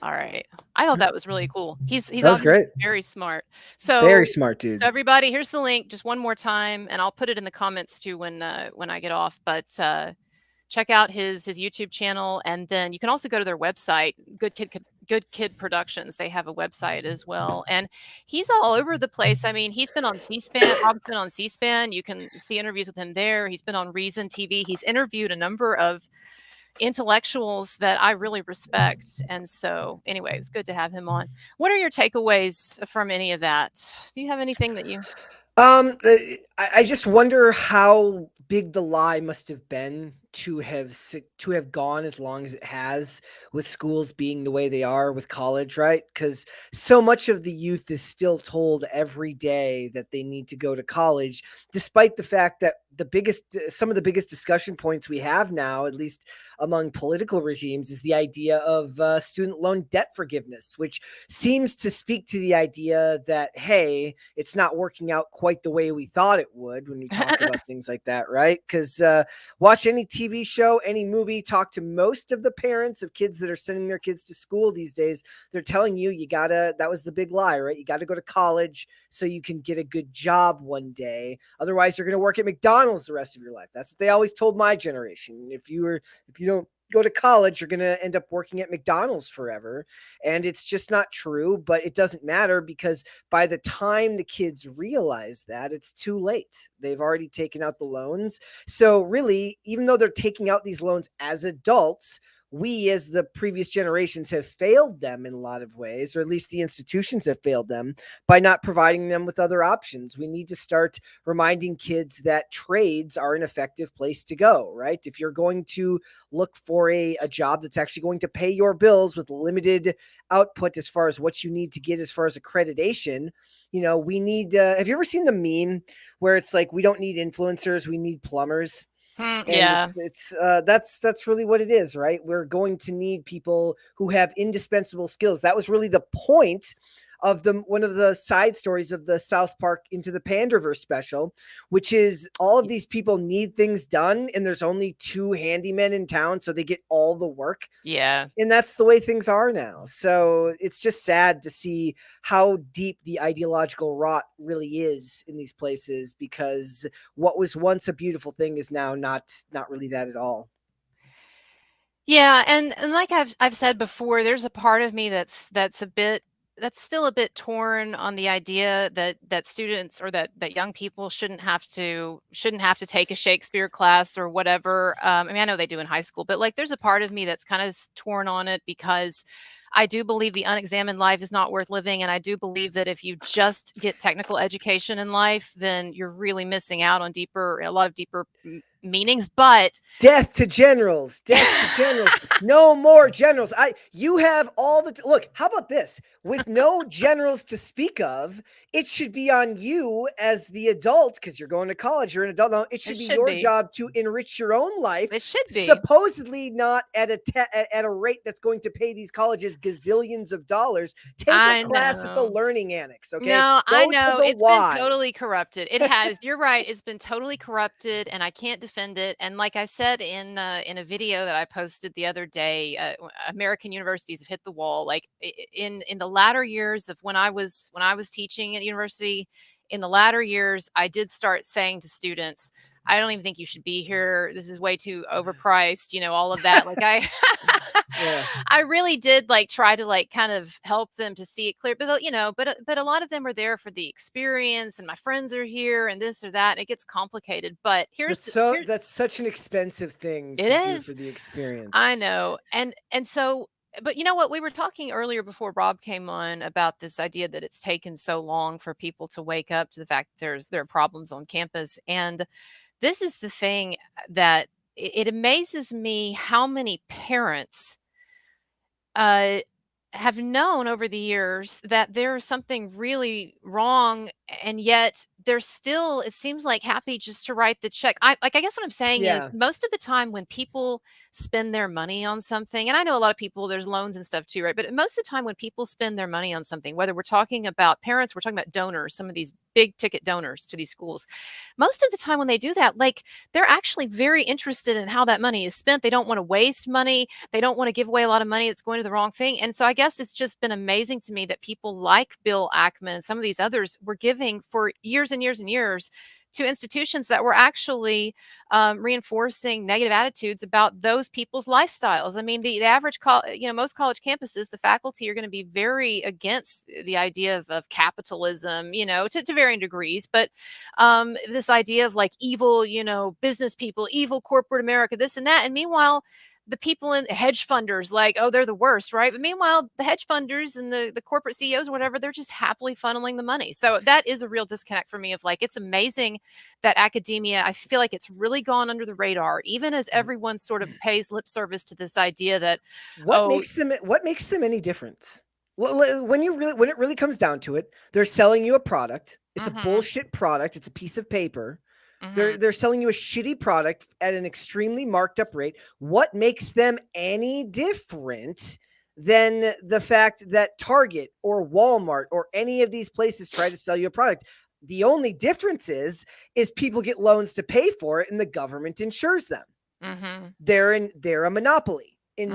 All right. I thought that was really cool. He's great. Very smart. So Very smart dude. So everybody, here's the link just one more time, and I'll put it in the comments too when I get off. But check out his YouTube channel, and then you can also go to their website, Good Kid Productions. They have a website as well, and he's all over the place. I mean, he's been on C-SPAN. Rob's been on C-SPAN. You can see interviews with him there. He's been on Reason TV. He's interviewed a number of intellectuals that I really respect, and so anyway, it was good to have him on. What are your takeaways from any of that? Do you have anything that you? I just wonder how big the lie must have been to have gone as long as it has, with schools being the way they are, with college, right? Because so much of the youth is still told every day that they need to go to college, despite the fact that some of the biggest discussion points we have now, at least among political regimes, is the idea of student loan debt forgiveness, which seems to speak to the idea that, hey, it's not working out quite the way we thought it would when we talk about things like that, right? Because watch any TV TV show, any movie, talk to most of the parents of kids that are sending their kids to school these days, they're telling you, that was the big lie, right? You got to go to college so you can get a good job one day. Otherwise, you're going to work at McDonald's the rest of your life. That's what they always told my generation. If you don't go to college, you're going to end up working at McDonald's forever. And it's just not true, but it doesn't matter because by the time the kids realize that, it's too late. They've already taken out the loans. So really, even though they're taking out these loans as adults, we as the previous generations have failed them in a lot of ways, or at least the institutions have failed them by not providing them with other options. We need to start reminding kids that trades are an effective place to go, right? If you're going to look for a job that's actually going to pay your bills with limited output as far as what you need to get as far as accreditation, we need, have you ever seen the meme where it's like, we don't need influencers, we need plumbers? And Yeah. that's really what it is, right? We're going to need people who have indispensable skills. That was really the point of one of the side stories of the South Park Into the Panderverse special, which is all of these people need things done, and there's only 2 handymen in town, so they get all the work. Yeah. And that's the way things are now. So it's just sad to see how deep the ideological rot really is in these places, because what was once a beautiful thing is now not really that at all. Yeah, and like I've said before, there's a part of me that's still a bit torn on the idea that students or that young people shouldn't have to take a Shakespeare class or whatever. I mean, I know they do in high school, but like there's a part of me that's kind of torn on it because I do believe the unexamined life is not worth living, and I do believe that if you just get technical education in life, then you're really missing out on a lot of deeper meanings. But death to generals, no more generals. You have all the look. How about this? With no generals to speak of, it should be on you as the adult, because you're going to college, you're an adult now. It should be your job to enrich your own life. It should be supposedly not at a rate that's going to pay these colleges gazillions of dollars. Take a class at the Learning Annex, okay? No, I know it's been totally corrupted. It has. You're right. It's been totally corrupted, and I can't defend it. And like I said in a video that I posted the other day, American universities have hit the wall. Like in the latter years of when I was teaching at university, in the latter years, I did start saying to students, I don't even think you should be here. This is way too overpriced, all of that. Like yeah. I really did try to kind of help them to see it clear, but but a lot of them are there for the experience, and my friends are here and this or that. And it gets complicated, but that's such an expensive thing to do for the experience. I know. And so, but you know what? We were talking earlier before Rob came on about this idea that it's taken so long for people to wake up to the fact that there are problems on campus. And this is the thing that it amazes me how many parents have known over the years that there's something really wrong, and yet they're still, it seems like, happy just to write the check. I guess what I'm saying is most of the time when people spend their money on something, and I know a lot of people, there's loans and stuff too, right? But most of the time when people spend their money on something, whether we're talking about parents, we're talking about donors, some of these big ticket donors to these schools, most of the time when they do that, they're actually very interested in how that money is spent. They don't want to waste money. They don't want to give away a lot of money that's going to the wrong thing. And so I guess it's just been amazing to me that people like Bill Ackman and some of these others were giving for years and years and years to institutions that were actually reinforcing negative attitudes about those people's lifestyles. I mean, the average, most college campuses, the faculty are going to be very against the idea of capitalism, to varying degrees. But this idea of evil, business people, evil corporate America, this and that. And meanwhile, the people in hedge funders, they're the worst, right? But meanwhile, the hedge funders and the corporate CEOs or whatever, they're just happily funneling the money. So that is a real disconnect for me of it's amazing that academia, I feel like it's really gone under the radar, even as everyone sort of pays lip service to this idea that what makes them any different? When it really comes down to it, they're selling you a product. It's a bullshit product. It's a piece of paper. They're selling you a shitty product at an extremely marked up rate. What makes them any different than the fact that Target or Walmart or any of these places try to sell you a product? The only difference is people get loans to pay for it and the government insures them. They're a monopoly. In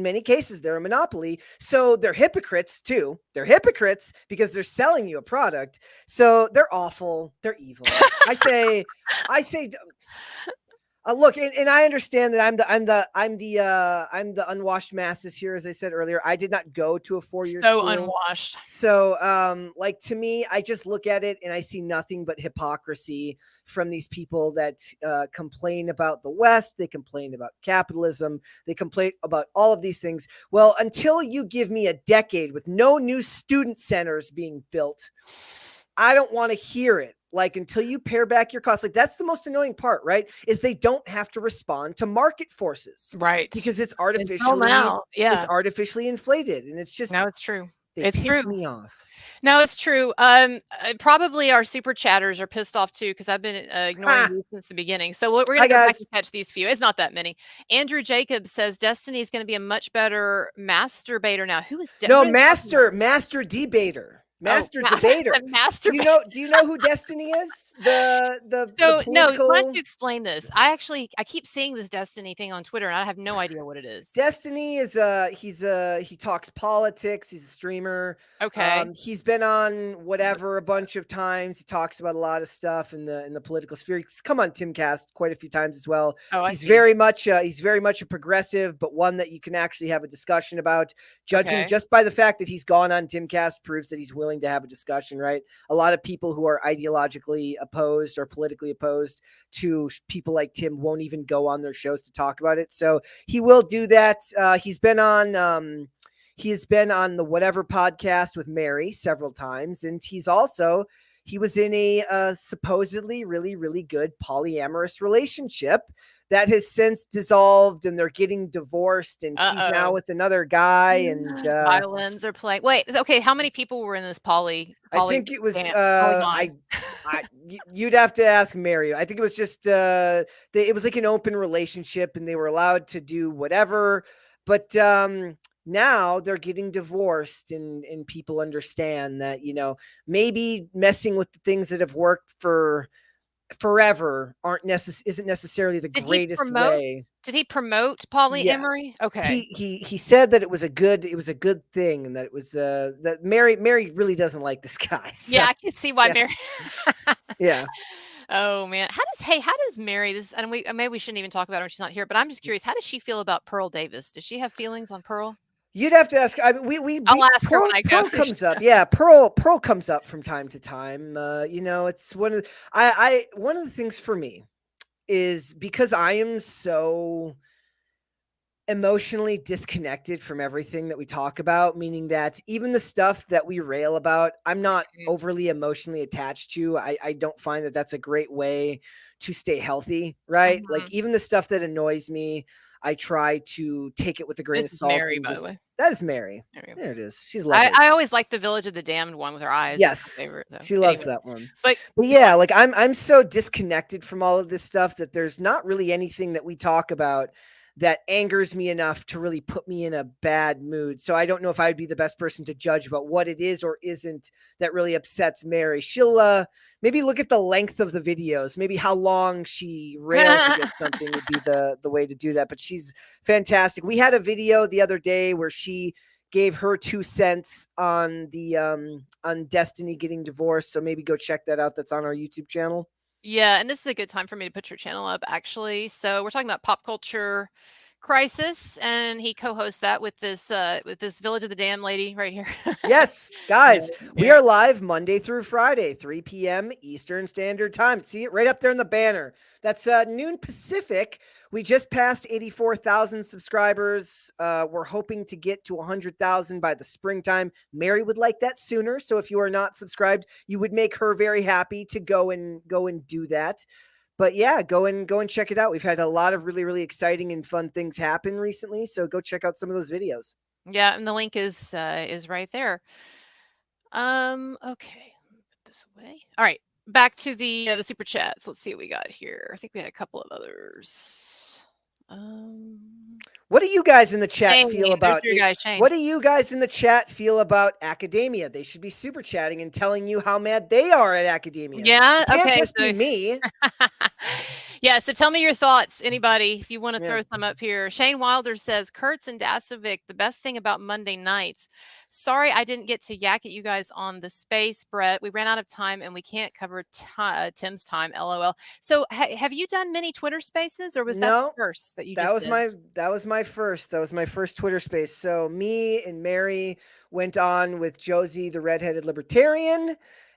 many cases, they're a monopoly. So they're hypocrites too. They're hypocrites because they're selling you a product. So they're awful. They're evil. I say, look, and I understand that I'm the unwashed masses here, as I said earlier. I did not go to a 4-year So school. unwashed. So, like, to me, I just look at it and I see nothing but hypocrisy from these people that complain about the West. They complain about capitalism. They complain about all of these things. Well, until you give me a decade with no new student centers being built, I don't want to hear it. Like, until you pare back your costs, like, that's the most annoying part, right? Is they don't have to respond to market forces, right? Because it's artificially inflated, and it's just, no, it's true. It's true. Me off. No, it's true. Probably our super chatters are pissed off too because I've been ignoring you since the beginning. So we're going to go back and catch these few. It's not that many. Andrew Jacobs says Destiny is going to be a much better masturbator now. Who is master debater? Master debater. Master. Do you know who Destiny is? The political... No. Why don't you explain this? I keep seeing this Destiny thing on Twitter, and I have no idea what it is. Destiny is he talks politics. He's a streamer. Okay. He's been on whatever a bunch of times. He talks about a lot of stuff in the political sphere. He's come on Timcast quite a few times as well. Oh, he's very much a progressive, but one that you can actually have a discussion about. Judging just by the fact that he's gone on Timcast proves that he's willing to have a discussion, right? A lot of people who are ideologically opposed or politically opposed to people like Tim won't even go on their shows to talk about it. So he will do that. He's been on the Whatever podcast with Mary several times, and he was in a supposedly really, really good polyamorous relationship that has since dissolved, and they're getting divorced, and she's now with another guy, and violins are playing. Wait, okay, how many people were in this poly I think it was you'd have to ask Mary. I think it was just it was like an open relationship, and they were allowed to do whatever, but now they're getting divorced, and people understand that, maybe messing with the things that have worked for forever isn't necessarily the greatest way. Did he promote polyamory? Yeah. Okay. He said that it was a good thing, and that it was that Mary really doesn't like this guy. So. Yeah, I can see why Mary. Yeah. Oh man, how does Mary this? And maybe we shouldn't even talk about her when she's not here. But I'm just curious, how does she feel about Pearl Davis? Does she have feelings on Pearl? You'd have to ask. I mean, I'll ask her when I go. Pearl comes up. Yeah, Pearl comes up from time to time. It's one of the things for me is because I am so emotionally disconnected from everything that we talk about, meaning that even the stuff that we rail about, I'm not overly emotionally attached to. I don't find that that's a great way to stay healthy, right? Like, even the stuff that annoys me, I try to take it with a grain of salt. Mary, by the way. That is Mary. There it is. She's lovely. I always like the Village of the Damned one with her eyes. Yes, my favorite, so. She loves that one. But yeah, like I'm so disconnected from all of this stuff that there's not really anything that we talk about that angers me enough to really put me in a bad mood. So I don't know if I would be the best person to judge about what it is or isn't that really upsets Mary. She'll maybe look at the length of the videos, maybe how long she rails against something would be the way to do that. But she's fantastic. We had a video the other day where she gave her 2 cents on the on Destiny getting divorced. So maybe go check that out. That's on our YouTube channel. Yeah, and this is a good time for me to put your channel up, actually. So we're talking about Pop Culture Crisis, and he co-hosts that with this Village of the Damned lady right here. Yes, guys, we are live Monday through Friday, 3 p.m. Eastern Standard Time. See it right up there in the banner. That's noon Pacific. We just passed 84,000 subscribers. We're hoping to get to 100,000 by the springtime. Mary would like that sooner. So if you are not subscribed, you would make her very happy to go and do that. But yeah, go and check it out. We've had a lot of really, really exciting and fun things happen recently. So go check out some of those videos. Yeah, and the link is right there. Okay, put this away. All right. Back to the super chats. Let's see what we got here. I think we had a couple of others. What do you guys in the chat feel about? What do you guys in the chat feel about academia? They should be super chatting and telling you how mad they are at academia. Yeah, it can't just be me. Yeah, so tell me your thoughts, anybody, if you want to Yeah. throw some up here. Shane Wilder says, Kurtz and Dasovic, the best thing about Monday nights. Sorry I didn't get to yak at you guys on the space, Brett. We ran out of time and we can't cover Tim's time, LOL. So have you done many Twitter spaces, or was that the No, first that you that just was did? my first. That was my first Twitter space. So me and Mary went on with Josie, the redheaded libertarian,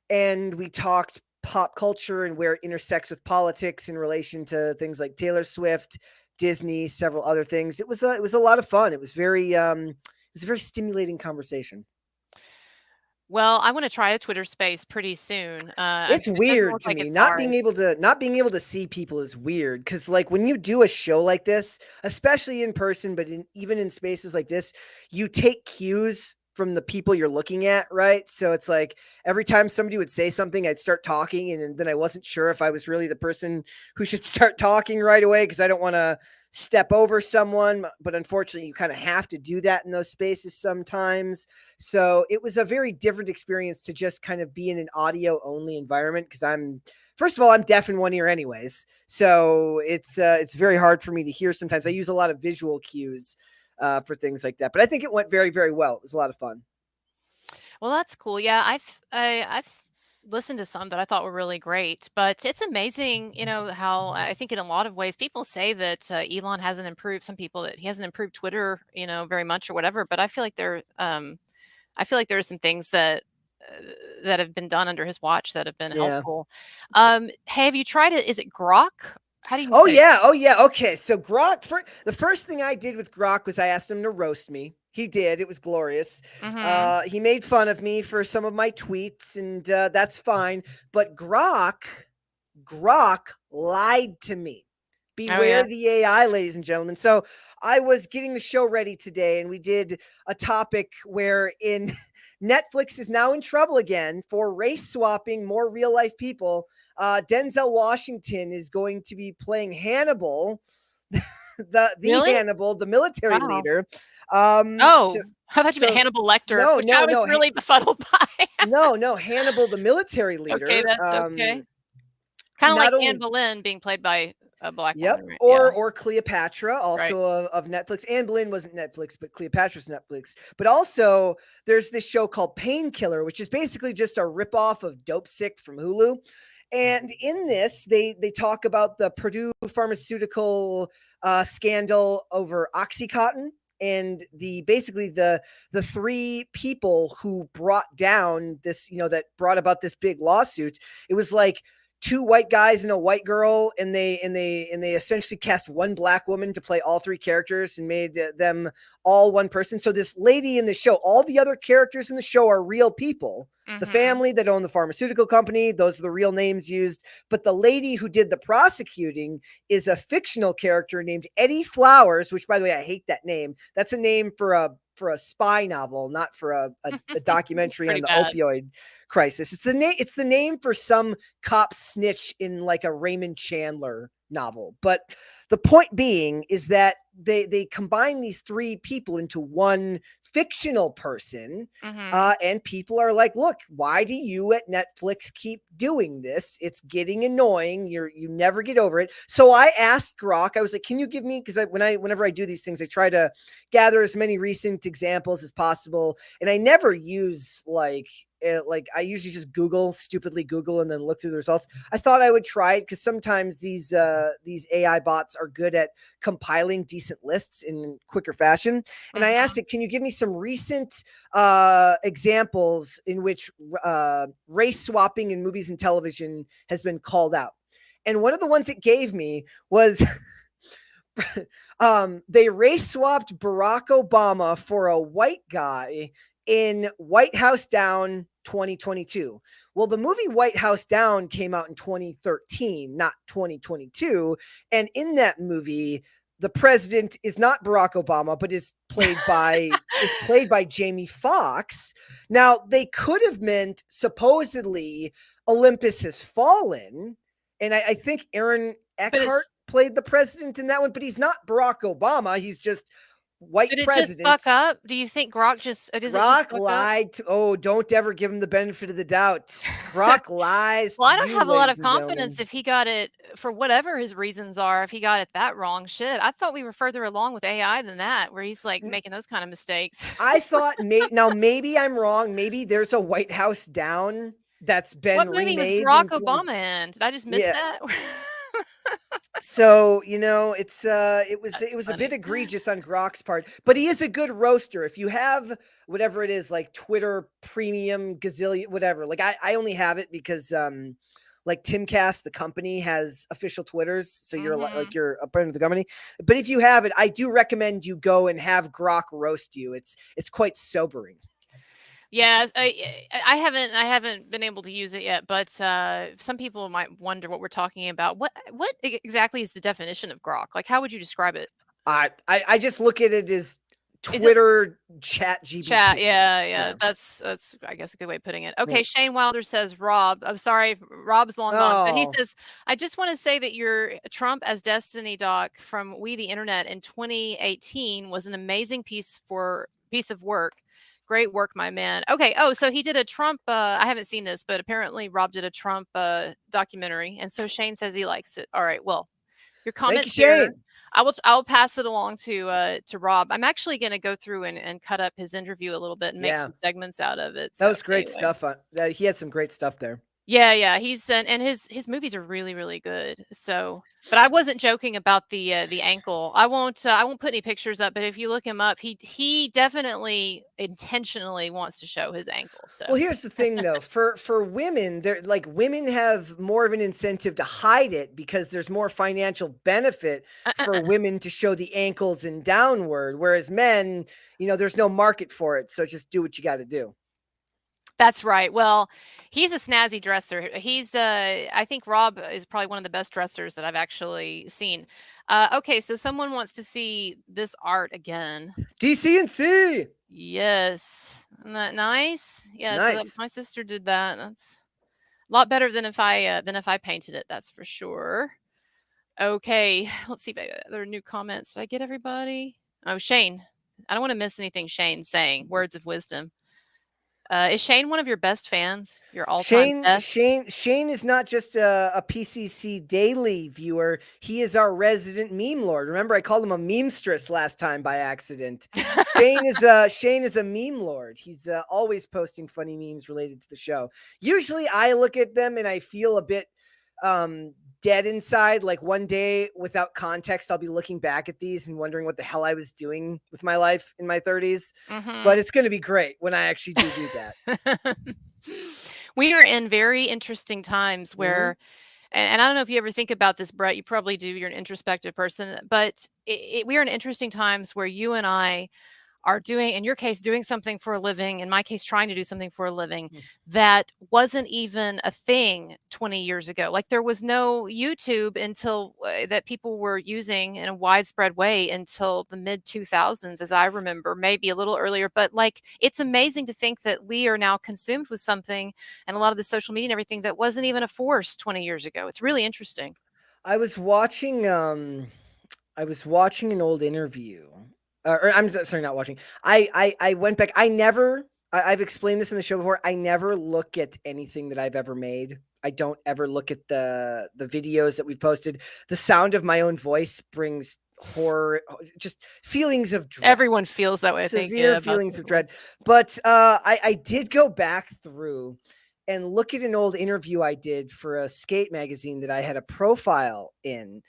and we talked pop culture and where it intersects with politics in relation to things like Taylor Swift, Disney, several other things. It was a lot of fun. It was it was a very stimulating conversation. Well, I want to try a Twitter space pretty soon. It's It doesn't weird look to like me. it's hard. Not being able to see people is weird, cuz like when you do a show like this, especially in person, but even in spaces like this, you take cues from the people you're looking at, right? So it's like every time somebody would say something, I'd start talking, and then I wasn't sure if I was really the person who should start talking right away, because I don't want to step over someone, but unfortunately you kind of have to do that in those spaces sometimes. So it was a very different experience to just kind of be in an audio only environment, because first of all, I'm deaf in one ear anyways. So it's very hard for me to hear sometimes. I use a lot of visual cues for things like that. But I think it went very, very well. It was a lot of fun. Well, that's cool. Yeah, listened to some that I thought were really great, but it's amazing, how I think in a lot of ways people say that Elon hasn't improved. Some people that he hasn't improved Twitter, very much or whatever. But I feel like there are some things that have been done under his watch that have been Yeah. helpful. Hey, have you tried it? Is it Grok? How do you Oh say it? yeah, oh yeah. Okay, so Grok. The first thing I did with Grok was I asked him to roast me. He did. It was glorious. Mm-hmm. He made fun of me for some of my tweets, and that's fine. But Grok lied to me. Oh yeah. Beware the AI, ladies and gentlemen. So I was getting the show ready today, and we did a topic where in Netflix is now in trouble again for race swapping more real life people. Denzel Washington is going to be playing Hannibal, the Really? Hannibal, the military Wow. leader. Oh, I thought you meant So Hannibal Lecter, no, which I no, was no, really befuddled by. no, Hannibal, the military Okay, leader. that's okay. Kinda like Not Anne only Boleyn being played by a black Yep, woman, right? Yeah, or Cleopatra, right. also of Netflix. Anne Boleyn wasn't Netflix, but Cleopatra's Netflix. But also, there's this show called Painkiller, which is basically just a ripoff of Dope Sick from Hulu. And in this, they talk about the Purdue pharmaceutical scandal over OxyContin, and the three people who brought down this, that brought about this big lawsuit. It was like two white guys and a white girl, and they essentially cast one black woman to play all three characters and made them all one person. So this lady in the show, all the other characters in the show are real people. The Mhm. family that owned the pharmaceutical company, those are the real names used. But the lady who did the prosecuting is a fictional character named Eddie Flowers, which, by the way, I hate that name. That's a name for a spy novel, not for a It's documentary on pretty the bad. opioid crisis. It's the name for some cop snitch in like a Raymond Chandler novel. But the point being is that they combine these three people into one fictional person, Mhm. and people are like, look, why do you at Netflix keep doing this? It's getting annoying. You never get over it. So I asked Grok, I was like, can you give me, because whenever I do these things, I try to gather as many recent examples as possible. And I never use like I usually just stupidly Google, and then look through the results. I thought I would try it because sometimes these AI bots are good at compiling decent lists in quicker fashion. And I asked Mhm. it, can you give me some recent examples in which race swapping in movies and television has been called out? And one of the ones it gave me was they race swapped Barack Obama for a white guy in White House Down 2022. Well, the movie White House Down came out in 2013, not 2022. And in that movie, the president is not Barack Obama, but is played by Jamie Foxx. Now, they could have meant supposedly Olympus Has Fallen, and I think Aaron But Eckhart it's played the president in that one, but he's not Barack Obama. He's just white did it just fuck president. up? Do you think Grok just does it just Grok fuck up? lied to. Oh, don't ever give him the benefit of the doubt. Grok lies Well, to I don't you, have a lot ladies of and gentlemen. confidence if he got it for whatever his reasons are, if he got it that wrong. Shit, I thought we were further along with AI than that, where he's like making those kind of mistakes. I thought maybe I'm wrong. Maybe there's a White House Down that's What been movie was remade Barack in Obama in? Did I just miss yeah. that? So, it's it That's was a bit funny. egregious on Grok's part, but he is a good roaster. If you have whatever it is, like Twitter Premium Gazillion, whatever, like I only have it because like Timcast, the company, has official Twitters, so Mhm. you're a part of the company. But if you have it, I do recommend you go and have Grok roast you. It's quite sobering. Yeah, I haven't been able to use it yet, but some people might wonder what we're talking about. What exactly is the definition of grok? Like, how would you describe it? I just look at it as Is it Twitter Chat chat? GBT. Yeah, yeah. Yeah. That's I guess a good way of putting it. Yeah. Okay, Shane Wilder says Rob. I'm sorry, Rob's long gone, but he Oh, says I just want to say that your Trump as Destiny doc from We the Internet in 2018 was an amazing piece of work. Great work, my man. Okay. Oh, so he did a Trump. I haven't seen this, but apparently Rob did a Trump documentary, and so Shane says he likes it. All right. Well, your thank you, comments here. Shane. I'll pass it along to Rob. I'm actually going to go through and cut up his interview a little bit and make Yeah, some segments out of it. that So was great anyway, stuff. He had some great stuff there. yeah, yeah, he's and his movies are really, really good. So, but I wasn't joking about the ankle. I won't put any pictures up, but if you look him up, he definitely intentionally wants to show his ankle. So, Well, here's the thing, though. For women, they're like women have more of an incentive to hide it because there's more financial benefit for women to show the ankles and downward, whereas men, there's no market for it. So just do what you got to do. That's right. Well, he's a snazzy dresser. He's I think Rob is probably one of the best dressers that I've actually seen. Okay, so someone wants to see this art again. DC&C. Yes. Isn't that nice? Yeah, so that Nice. my sister did that. That's a lot better than if I painted it, that's for sure. Okay, let's see if there are new comments. Did I get everybody? Oh, Shane. I don't want to miss anything Shane's saying. Words of wisdom. Is Shane one of your best fans? Your all-time Shane best? Shane Shane is not just a PCC daily viewer. He is our resident meme lord. Remember, I called him a memestress last time by accident. Shane is a meme lord. He's always posting funny memes related to the show. Usually, I look at them and I feel a bit dead inside. Like one day, without context, I'll be looking back at these and wondering what the hell I was doing with my life in my 30s. But Mhm. it's going to be great when I actually do that. We are in very interesting times Mhm. where and I don't know if you ever think about this, Brett, you probably do, you're an introspective person, but we are in interesting times where you and I are doing, in your case, doing something for a living, in my case, trying to do something for a living that wasn't even a thing 20 years ago. Like there was no YouTube until that people were using in a widespread way until the mid 2000s, as I remember, maybe a little earlier. But like it's amazing to think that we are now consumed with something and a lot of the social media and everything that wasn't even a force 20 years ago. It's really interesting. I was watching an old interview. Or sorry, not watching. I went back. I've explained this in the show before. I never look at anything that I've ever made. I don't ever look at the videos that we've posted. The sound of my own voice brings horror, just feelings of dread. Everyone feels that way, I think, Severe yeah, about feelings their of voice. dread. But I did go back through and look at an old interview I did for a skate magazine that I had a profile in.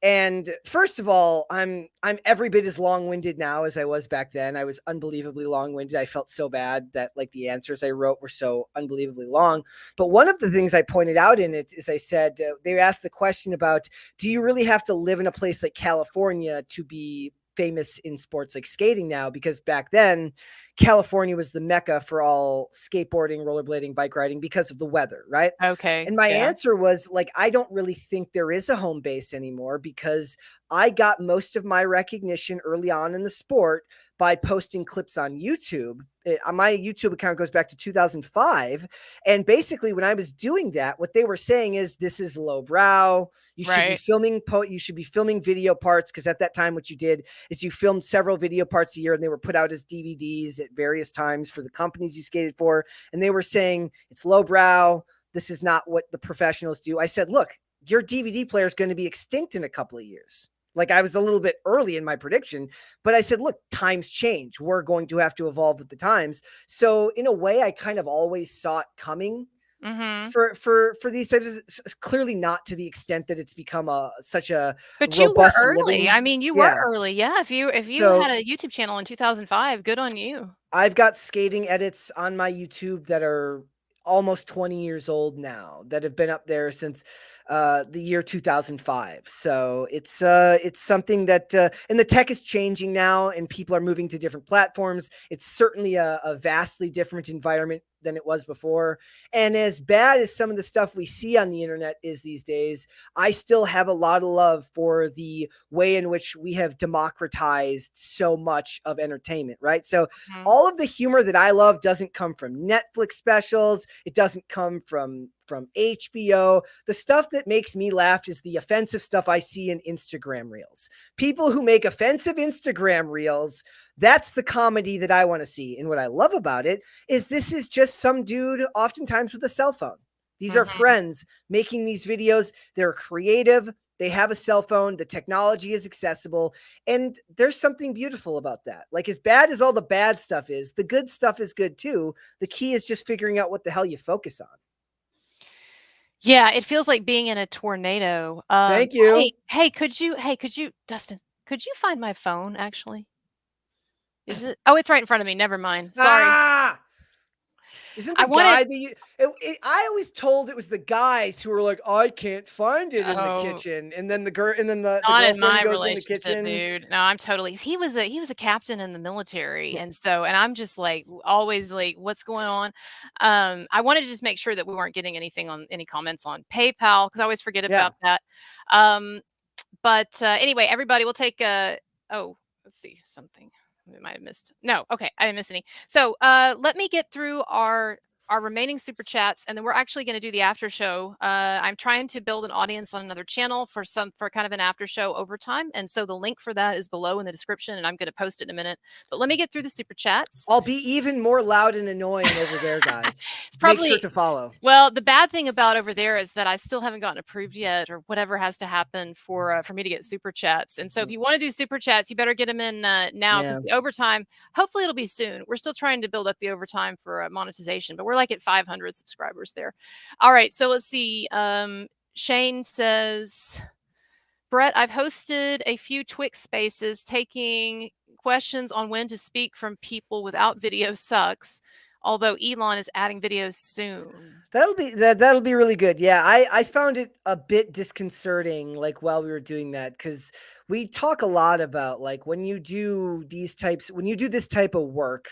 And first of all, I'm every bit as long-winded now as I was back then. I was unbelievably long-winded. I felt so bad that like the answers I wrote were so unbelievably long. But one of the things I pointed out in it is I said they asked the question about, do you really have to live in a place like California to be famous in sports like skating now? Because back then California was the mecca for all skateboarding, rollerblading, bike riding because of the weather, right? Okay, And my yeah. answer was like, I don't really think there is a home base anymore because I got most of my recognition early on in the sport by posting clips on YouTube. My YouTube account goes back to 2005. And basically, when I was doing that, what they were saying is this is lowbrow. You should be Right. filming video parts, because at that time, what you did is you filmed several video parts a year and they were put out as DVDs at various times for the companies you skated for. And they were saying it's lowbrow. This is not what the professionals do. I said, look, your DVD player is going to be extinct in a couple of years. Like, I was a little bit early in my prediction, but I said, look, times change. We're going to have to evolve with the times. So in a way, I kind of always saw it coming. Mm-hmm. For these types of, clearly not to the extent that it's become such a But you were robust early. living. I mean, you were early. Yeah. If you So had a YouTube channel in 2005, good on you. I've got skating edits on my YouTube that are almost 20 years old now, that have been up there since the year 2005. So it's something that and the tech is changing now, and people are moving to different platforms. It's certainly a vastly different environment than it was before. And as bad as some of the stuff we see on the internet is these days, I still have a lot of love for the way in which we have democratized so much of entertainment, right? So all of the humor that I love doesn't come from Netflix specials. It doesn't come from HBO. The stuff that makes me laugh is the offensive stuff I see in Instagram reels. People who make offensive Instagram reels, that's the comedy that I want to see. And what I love about it is this is just some dude, oftentimes with a cell phone. These are friends making these videos. They're creative. They have a cell phone. The technology is accessible. And there's something beautiful about that. Like, as bad as all the bad stuff is, the good stuff is good too. The key is just figuring out what the hell you focus on. Yeah, it feels like being in a tornado. Thank you. Hey, could you, Dustin, could you find my phone actually? Is it? Oh, it's right in front of me. Never mind. Sorry. Ah! Isn't the guy that you? I always told it was the guys who were like, I can't find it in the kitchen, and then the girl, and then the Not in girlfriend my goes in the relationship, kitchen. dude. No, I'm totally. He was a captain in the military, and I'm just like always like, what's going on? I wanted to just make sure that we weren't getting any comments on PayPal, because I always forget about that. But anyway, everybody, we'll take oh, let's see something. We might have missed. No, okay, I didn't miss any. So let me get through our remaining super chats, and then we're actually going to do the after show. I'm trying to build an audience on another channel for kind of an after show overtime, and so the link for that is below in the description, and I'm going to post it in a minute. But let me get through the super chats. I'll be even more loud and annoying over there, guys. It's probably, make sure to follow. Well, the bad thing about over there is that I still haven't gotten approved yet, or whatever has to happen for me to get super chats. And so if you want to do super chats, you better get them in now, because the overtime, hopefully it'll be soon. We're still trying to build up the overtime for monetization, but we're like at 500 subscribers there. All right, so let's see. Shane says, Brett, I've hosted a few Twix spaces taking questions on when to speak from people without video sucks, although Elon is adding videos soon. That'll be really good. Yeah, I found it a bit disconcerting, like, while we were doing that, because we talk a lot about, like, when you do this type of work,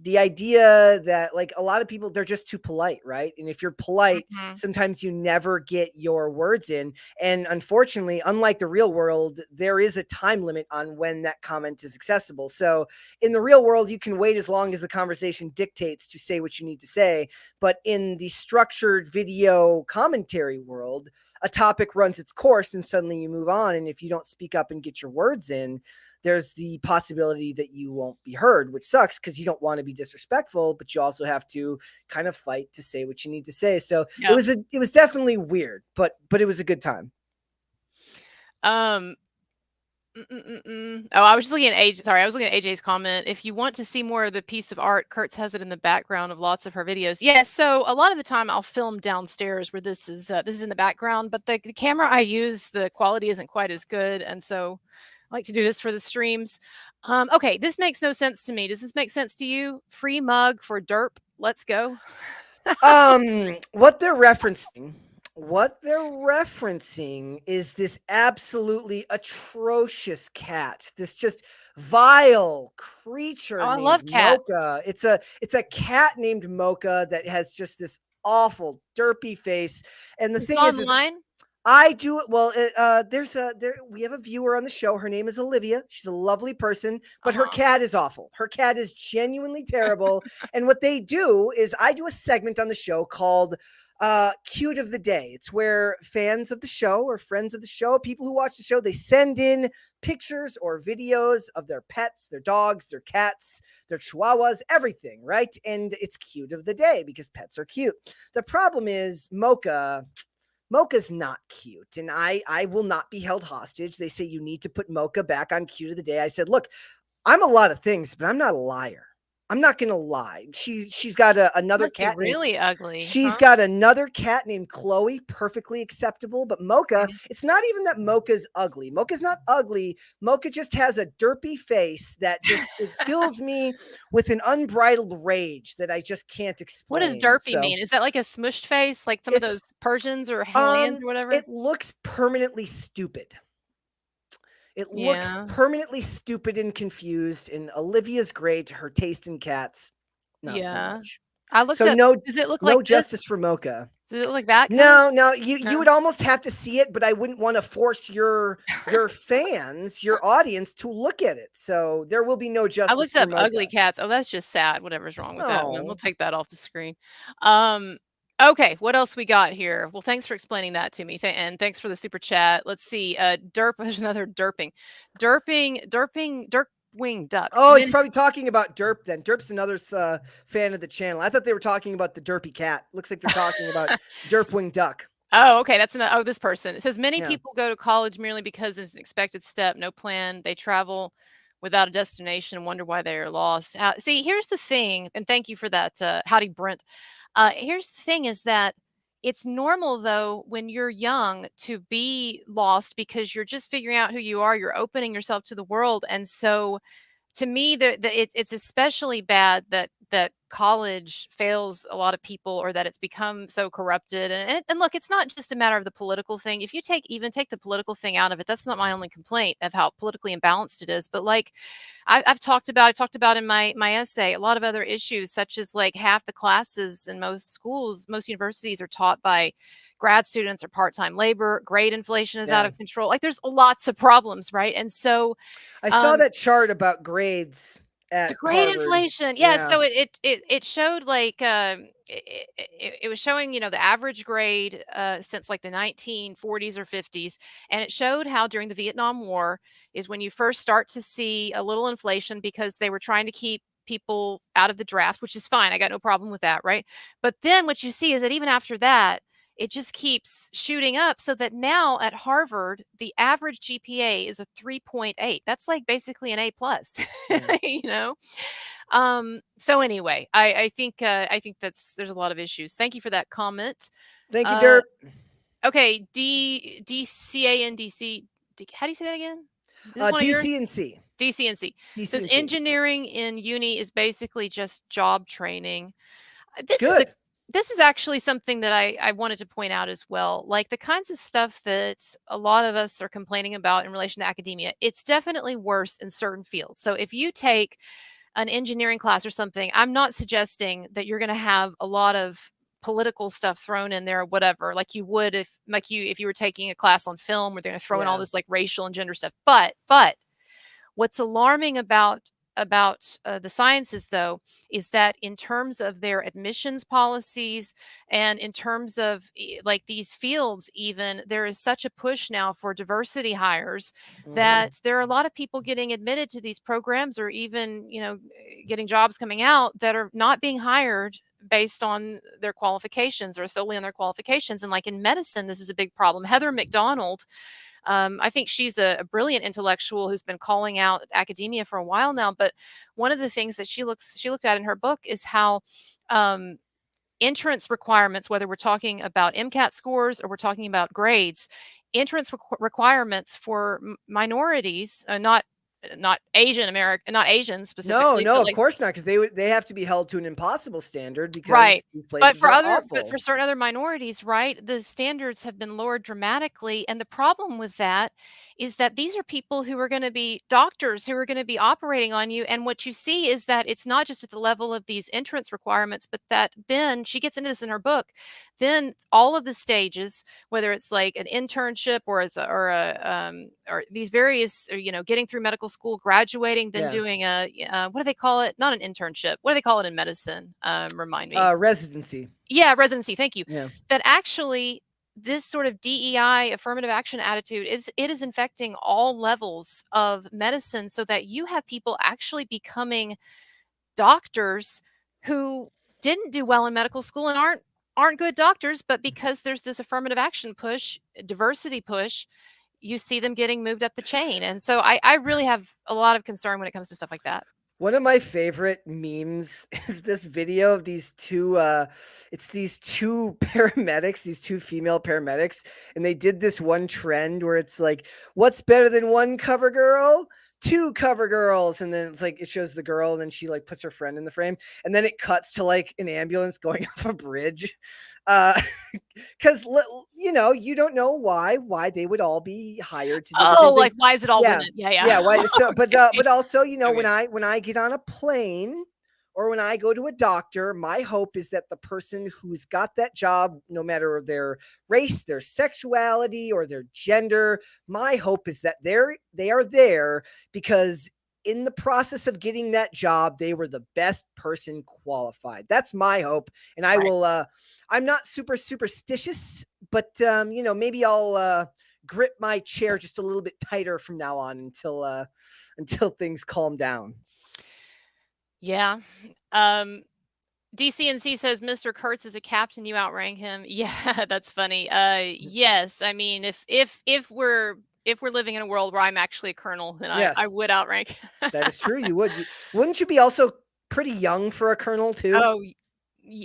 the idea that, like, a lot of people, they're just too polite, right? And if you're polite, sometimes you never get your words in. And unfortunately, unlike the real world, there is a time limit on when that comment is accessible. So in the real world, you can wait as long as the conversation dictates to say what you need to say. But in the structured video commentary world, a topic runs its course and suddenly you move on. And if you don't speak up and get your words in, there's the possibility that you won't be heard, which sucks, because you don't want to be disrespectful, but you also have to kind of fight to say what you need to say. So it was definitely weird, but it was a good time. Oh, I was just looking at AJ's comment. If you want to see more of the piece of art, Kurtz has it in the background of lots of her videos. Yes, so a lot of the time I'll film downstairs where this is in the background, but the camera I use, the quality isn't quite as good, and so I like to do this for the streams. Okay, this makes no sense to me. Does this make sense to you? Free mug for derp. Let's go. What they're referencing is this absolutely atrocious cat. This just vile creature named love cats. Mocha. It's a cat named Mocha that has just this awful derpy face. And the thing is online? I do it well. We have a viewer on the show. Her name is Olivia. She's a lovely person, but her Uh-huh. cat is awful. Her cat is genuinely terrible. And what they do is I do a segment on the show called Cute of the Day. It's where fans of the show or friends of the show, people who watch the show, they send in pictures or videos of their pets, their dogs, their cats, their chihuahuas, everything, right? And it's Cute of the Day because pets are cute. The problem is Mocha's not cute, and I will not be held hostage. They say you need to put Mocha back on Cute of the Day. I said, look, I'm a lot of things, but I'm not a liar. I'm not gonna lie. She's got another Must be cat named really ugly, She's huh? got another cat named Chloe, perfectly acceptable. But Mocha, Mhm. it's not even that Mocha's ugly. Mocha's not ugly. Mocha just has a derpy face that just it fills me with an unbridled rage that I just can't What does explain. derpy So mean? Is that like a smushed face, like some of those it's Persians or Himalayan or whatever? it looks permanently stupid. It looks Yeah. permanently stupid and confused, and Olivia's great. Her taste in cats, not so Yeah. much. I looked So up, no does it look like no this? justice for Mocha. Does it look like that kinda? No, no, you No? would almost have to see it, but I wouldn't want to force your fans, your audience to look at it. So there will be no I justice looked for up ugly Mocha. cats. Oh, that's just sad, whatever's wrong with that one. We'll No. take that off the screen. Um, okay, what else we got here? Well, thanks for explaining that to me, and thanks for the super chat. Let's see, derp there's another derping. Dirkwing duck. Oh, he's probably talking about Derp then. Derp's another fan of the channel. I thought they were talking about the derpy cat. Looks like they're talking about Derpwing Duck. Oh, okay, that's this person. It says many Yeah. people go to college merely because it's an expected step, no plan. They travel without a destination and wonder why they are lost. See, here's the thing, and thank you for that, howdy Brent. Here's the thing is that it's normal though when you're young to be lost because you're just figuring out who you are, you're opening yourself to the world. And so to me, it's especially bad that college fails a lot of people, or that it's become so corrupted. And look, it's not just a matter of the political thing. If you take the political thing out of it, that's not my only complaint of how politically imbalanced it is. But like I talked about in my essay, a lot of other issues, such as like half the classes in most schools, most universities are taught by grad students or part-time labor. Grade inflation is out Yeah. of control. Like there's lots of problems, right? And so I saw um, that chart about grades the at grade Harvard. inflation, yeah, Yeah. so it showed, like, it was showing, the average grade, since, like, the 1940s or 50s, and it showed how during the Vietnam War is when you first start to see a little inflation because they were trying to keep people out of the draft, which is fine, I got no problem with that, right? But then what you see is that even after that, it just keeps shooting up so that now at Harvard, the average GPA is a 3.8. That's like basically an A plus, Yeah. you know? So anyway, I think there's a lot of issues. Thank you for that comment. Thank you, Uh, Derp. okay, DCANDC. How do you say that again? Is this one of yours? DCNC. DCNC. Says DCNC. engineering in uni is basically just job training. This is a Good. this is actually something that I wanted to point out as well. Like the kinds of stuff that a lot of us are complaining about in relation to academia, it's definitely worse in certain fields. So if you take an engineering class or something, I'm not suggesting that you're going to have a lot of political stuff thrown in there or whatever, like you would if you were taking a class on film where they're going to throw in all Yeah. this like racial and gender stuff. But what's alarming about the sciences, though, is that in terms of their admissions policies and in terms of like these fields, even there is such a push now for diversity hires Mhm. that there are a lot of people getting admitted to these programs, or even getting jobs coming out that are not being hired based on their qualifications or solely on their qualifications. And like in medicine, this is a big problem. Heather McDonald, I think she's a brilliant intellectual who's been calling out academia for a while now. But one of the things that she looked at in her book is how um, entrance requirements, whether we're talking about MCAT scores or we're talking about grades, entrance requirements for minorities, not not Asian American, not Asian No, specifically, no, but of like course not, because they have to be held to an impossible standard because right. these places are But for awful. certain other minorities, right, the standards have been lowered dramatically. And the problem with that is that these are people who are going to be doctors who are going to be operating on you. And what you see is that it's not just at the level of these entrance requirements, but that then she gets into this in her book. Then all of the stages, whether it's like an internship or or these various, getting through medical school, graduating, then Yeah. doing what do they call it? Not an internship. What do they call it in medicine? Remind me. Residency. Yeah, residency. Thank you. Yeah. That actually this sort of DEI affirmative action attitude is infecting all levels of medicine, so that you have people actually becoming doctors who didn't do well in medical school and aren't good doctors, but because there's this affirmative action push, diversity push, you see them getting moved up the chain. And so I really have a lot of concern when it comes to stuff like that. One of my favorite memes is this video of these two it's these two paramedics, these two female paramedics, and they did this one trend where it's like, what's better than one cover girl? Two cover girls. And then it's like it shows the girl and then she like puts her friend in the frame, and then it cuts to like an ambulance going off a bridge. Because you don't know why they would all be hired to do the same Oh, thing. like why is it all Yeah. women? Yeah. Yeah, why? So, but also, Okay. when I get on a plane or when I go to a doctor, my hope is that the person who's got that job, no matter their race, their sexuality, or their gender, my hope is that they are there because in the process of getting that job, they were the best person qualified. That's my hope, and I Right. will. I'm not super superstitious, but maybe I'll grip my chair just a little bit tighter from now on until things calm down. Yeah. DCNC says Mr. Kurtz is a captain, you outrank him. Yeah, that's funny. Yes, I mean if we're living in a world where I'm actually a colonel, then I Yes, would outrank. that is true. You would. Wouldn't you be also pretty young for a colonel too? Oh,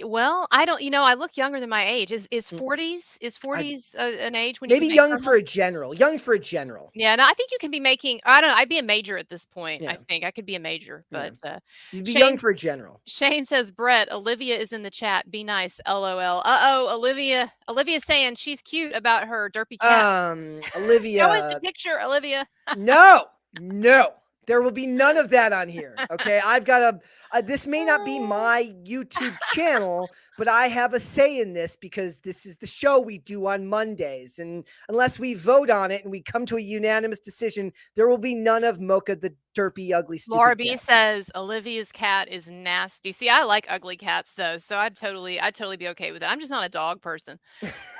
well, I don't, I look younger than my age. Is Mm, 40s is I, 40s an age when you can maybe make young for colonel? a general. Young for a general. Yeah, no, I think you can be making. I don't know. I'd be a major at this point. I Yeah, think I could be a major, yeah. but You'd be young Shane for a general. Shane says, Brett, Olivia is in the chat. Be nice. LOL. Uh-oh, Olivia. Olivia's saying she's cute about her derpy cat. Show us the Olivia, picture, Olivia. no, no. There will be none of that on here. Okay. I've got this may not be my YouTube channel, but I have a say in this because this is the show we do on Mondays. And unless we vote on it and we come to a unanimous decision, there will be none of Mocha the derpy, ugly, Laura stupid B cat. says Olivia's cat is nasty. See, I like ugly cats though, so I'd totally be okay with it. I'm just not a dog person.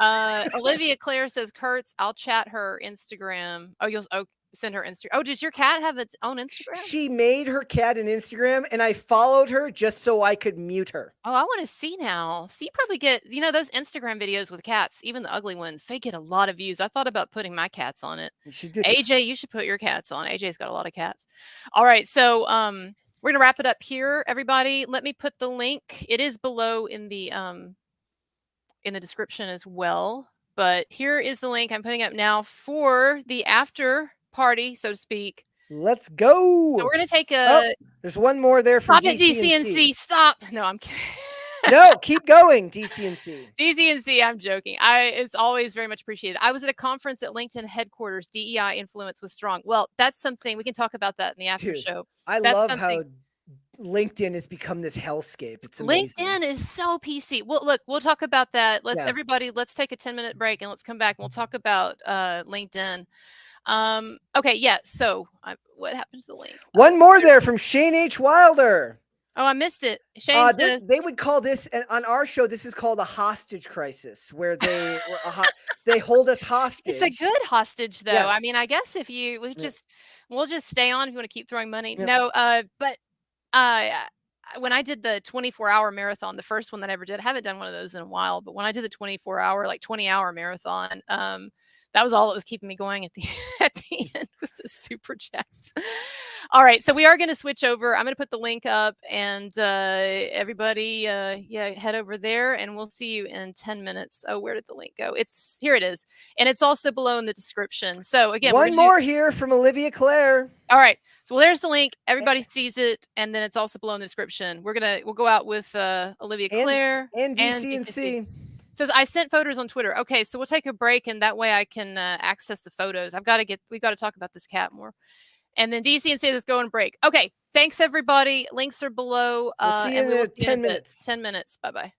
Olivia Claire says, Kurtz, I'll chat her Instagram. Oh, you'll send her Instagram. Oh, does your cat have its own Instagram? She made her cat an Instagram and I followed her just so I could mute her. Oh, I want to see now. So you probably get, those Instagram videos with cats, even the ugly ones, they get a lot of views. I thought about putting my cats on it. She did. AJ, you should put your cats on. AJ's got a lot of cats. All right, so we're gonna wrap it up here, everybody. Let me put the link. It is below in the description as well. But here is the link I'm putting up now for the after party, so to speak. Let's So go. we're gonna take Oh, a there's one more there from stop it, DCNC. Stop. No, I'm kidding. No, keep going, DCNC. DCNC, I'm joking. It's always very much appreciated. I was at a conference at LinkedIn headquarters. DEI influence was strong. Well, that's something we can talk about that in the after Dude, show. I That's love something. how LinkedIn has become this hellscape. It's amazing. LinkedIn is so PC. Well, look, we'll talk about that. Yeah. Let's take a 10-minute break and let's come back and we'll talk about LinkedIn. Okay, yeah. So what happened to the link? One more there from Shane H. Wilder. Oh, I missed it. Shane says they would call this on our show. This is called a hostage crisis, where they hold us hostage. it's a good hostage, though. Yes. I mean, I guess if we'll just stay on if you want to keep throwing money. Yep. No, but when I did the 24-hour marathon, the first one that I ever did, I haven't done one of those in a while. But when I did the 24-hour, like 20-hour marathon, That was all that was keeping me going at the end was the super chats. All right, so we are going to switch over. I'm going to put the link up, and everybody, head over there, and we'll see you in 10 minutes. Oh, where did the link go? Here it is, and it's also below in the description. So again, one more here from Olivia Claire. All right, so there's the link. Everybody sees it, and then it's also below in the description. We'll go out with Olivia Claire and DCNC. Says, I sent photos on Twitter. Okay, so we'll take a break, and that way I can access the photos. We've got to talk about this cat more. And then DC and say, let's go on break. Okay, thanks, everybody. Links are below. We'll see you in 10 minutes. 10 minutes. Bye-bye.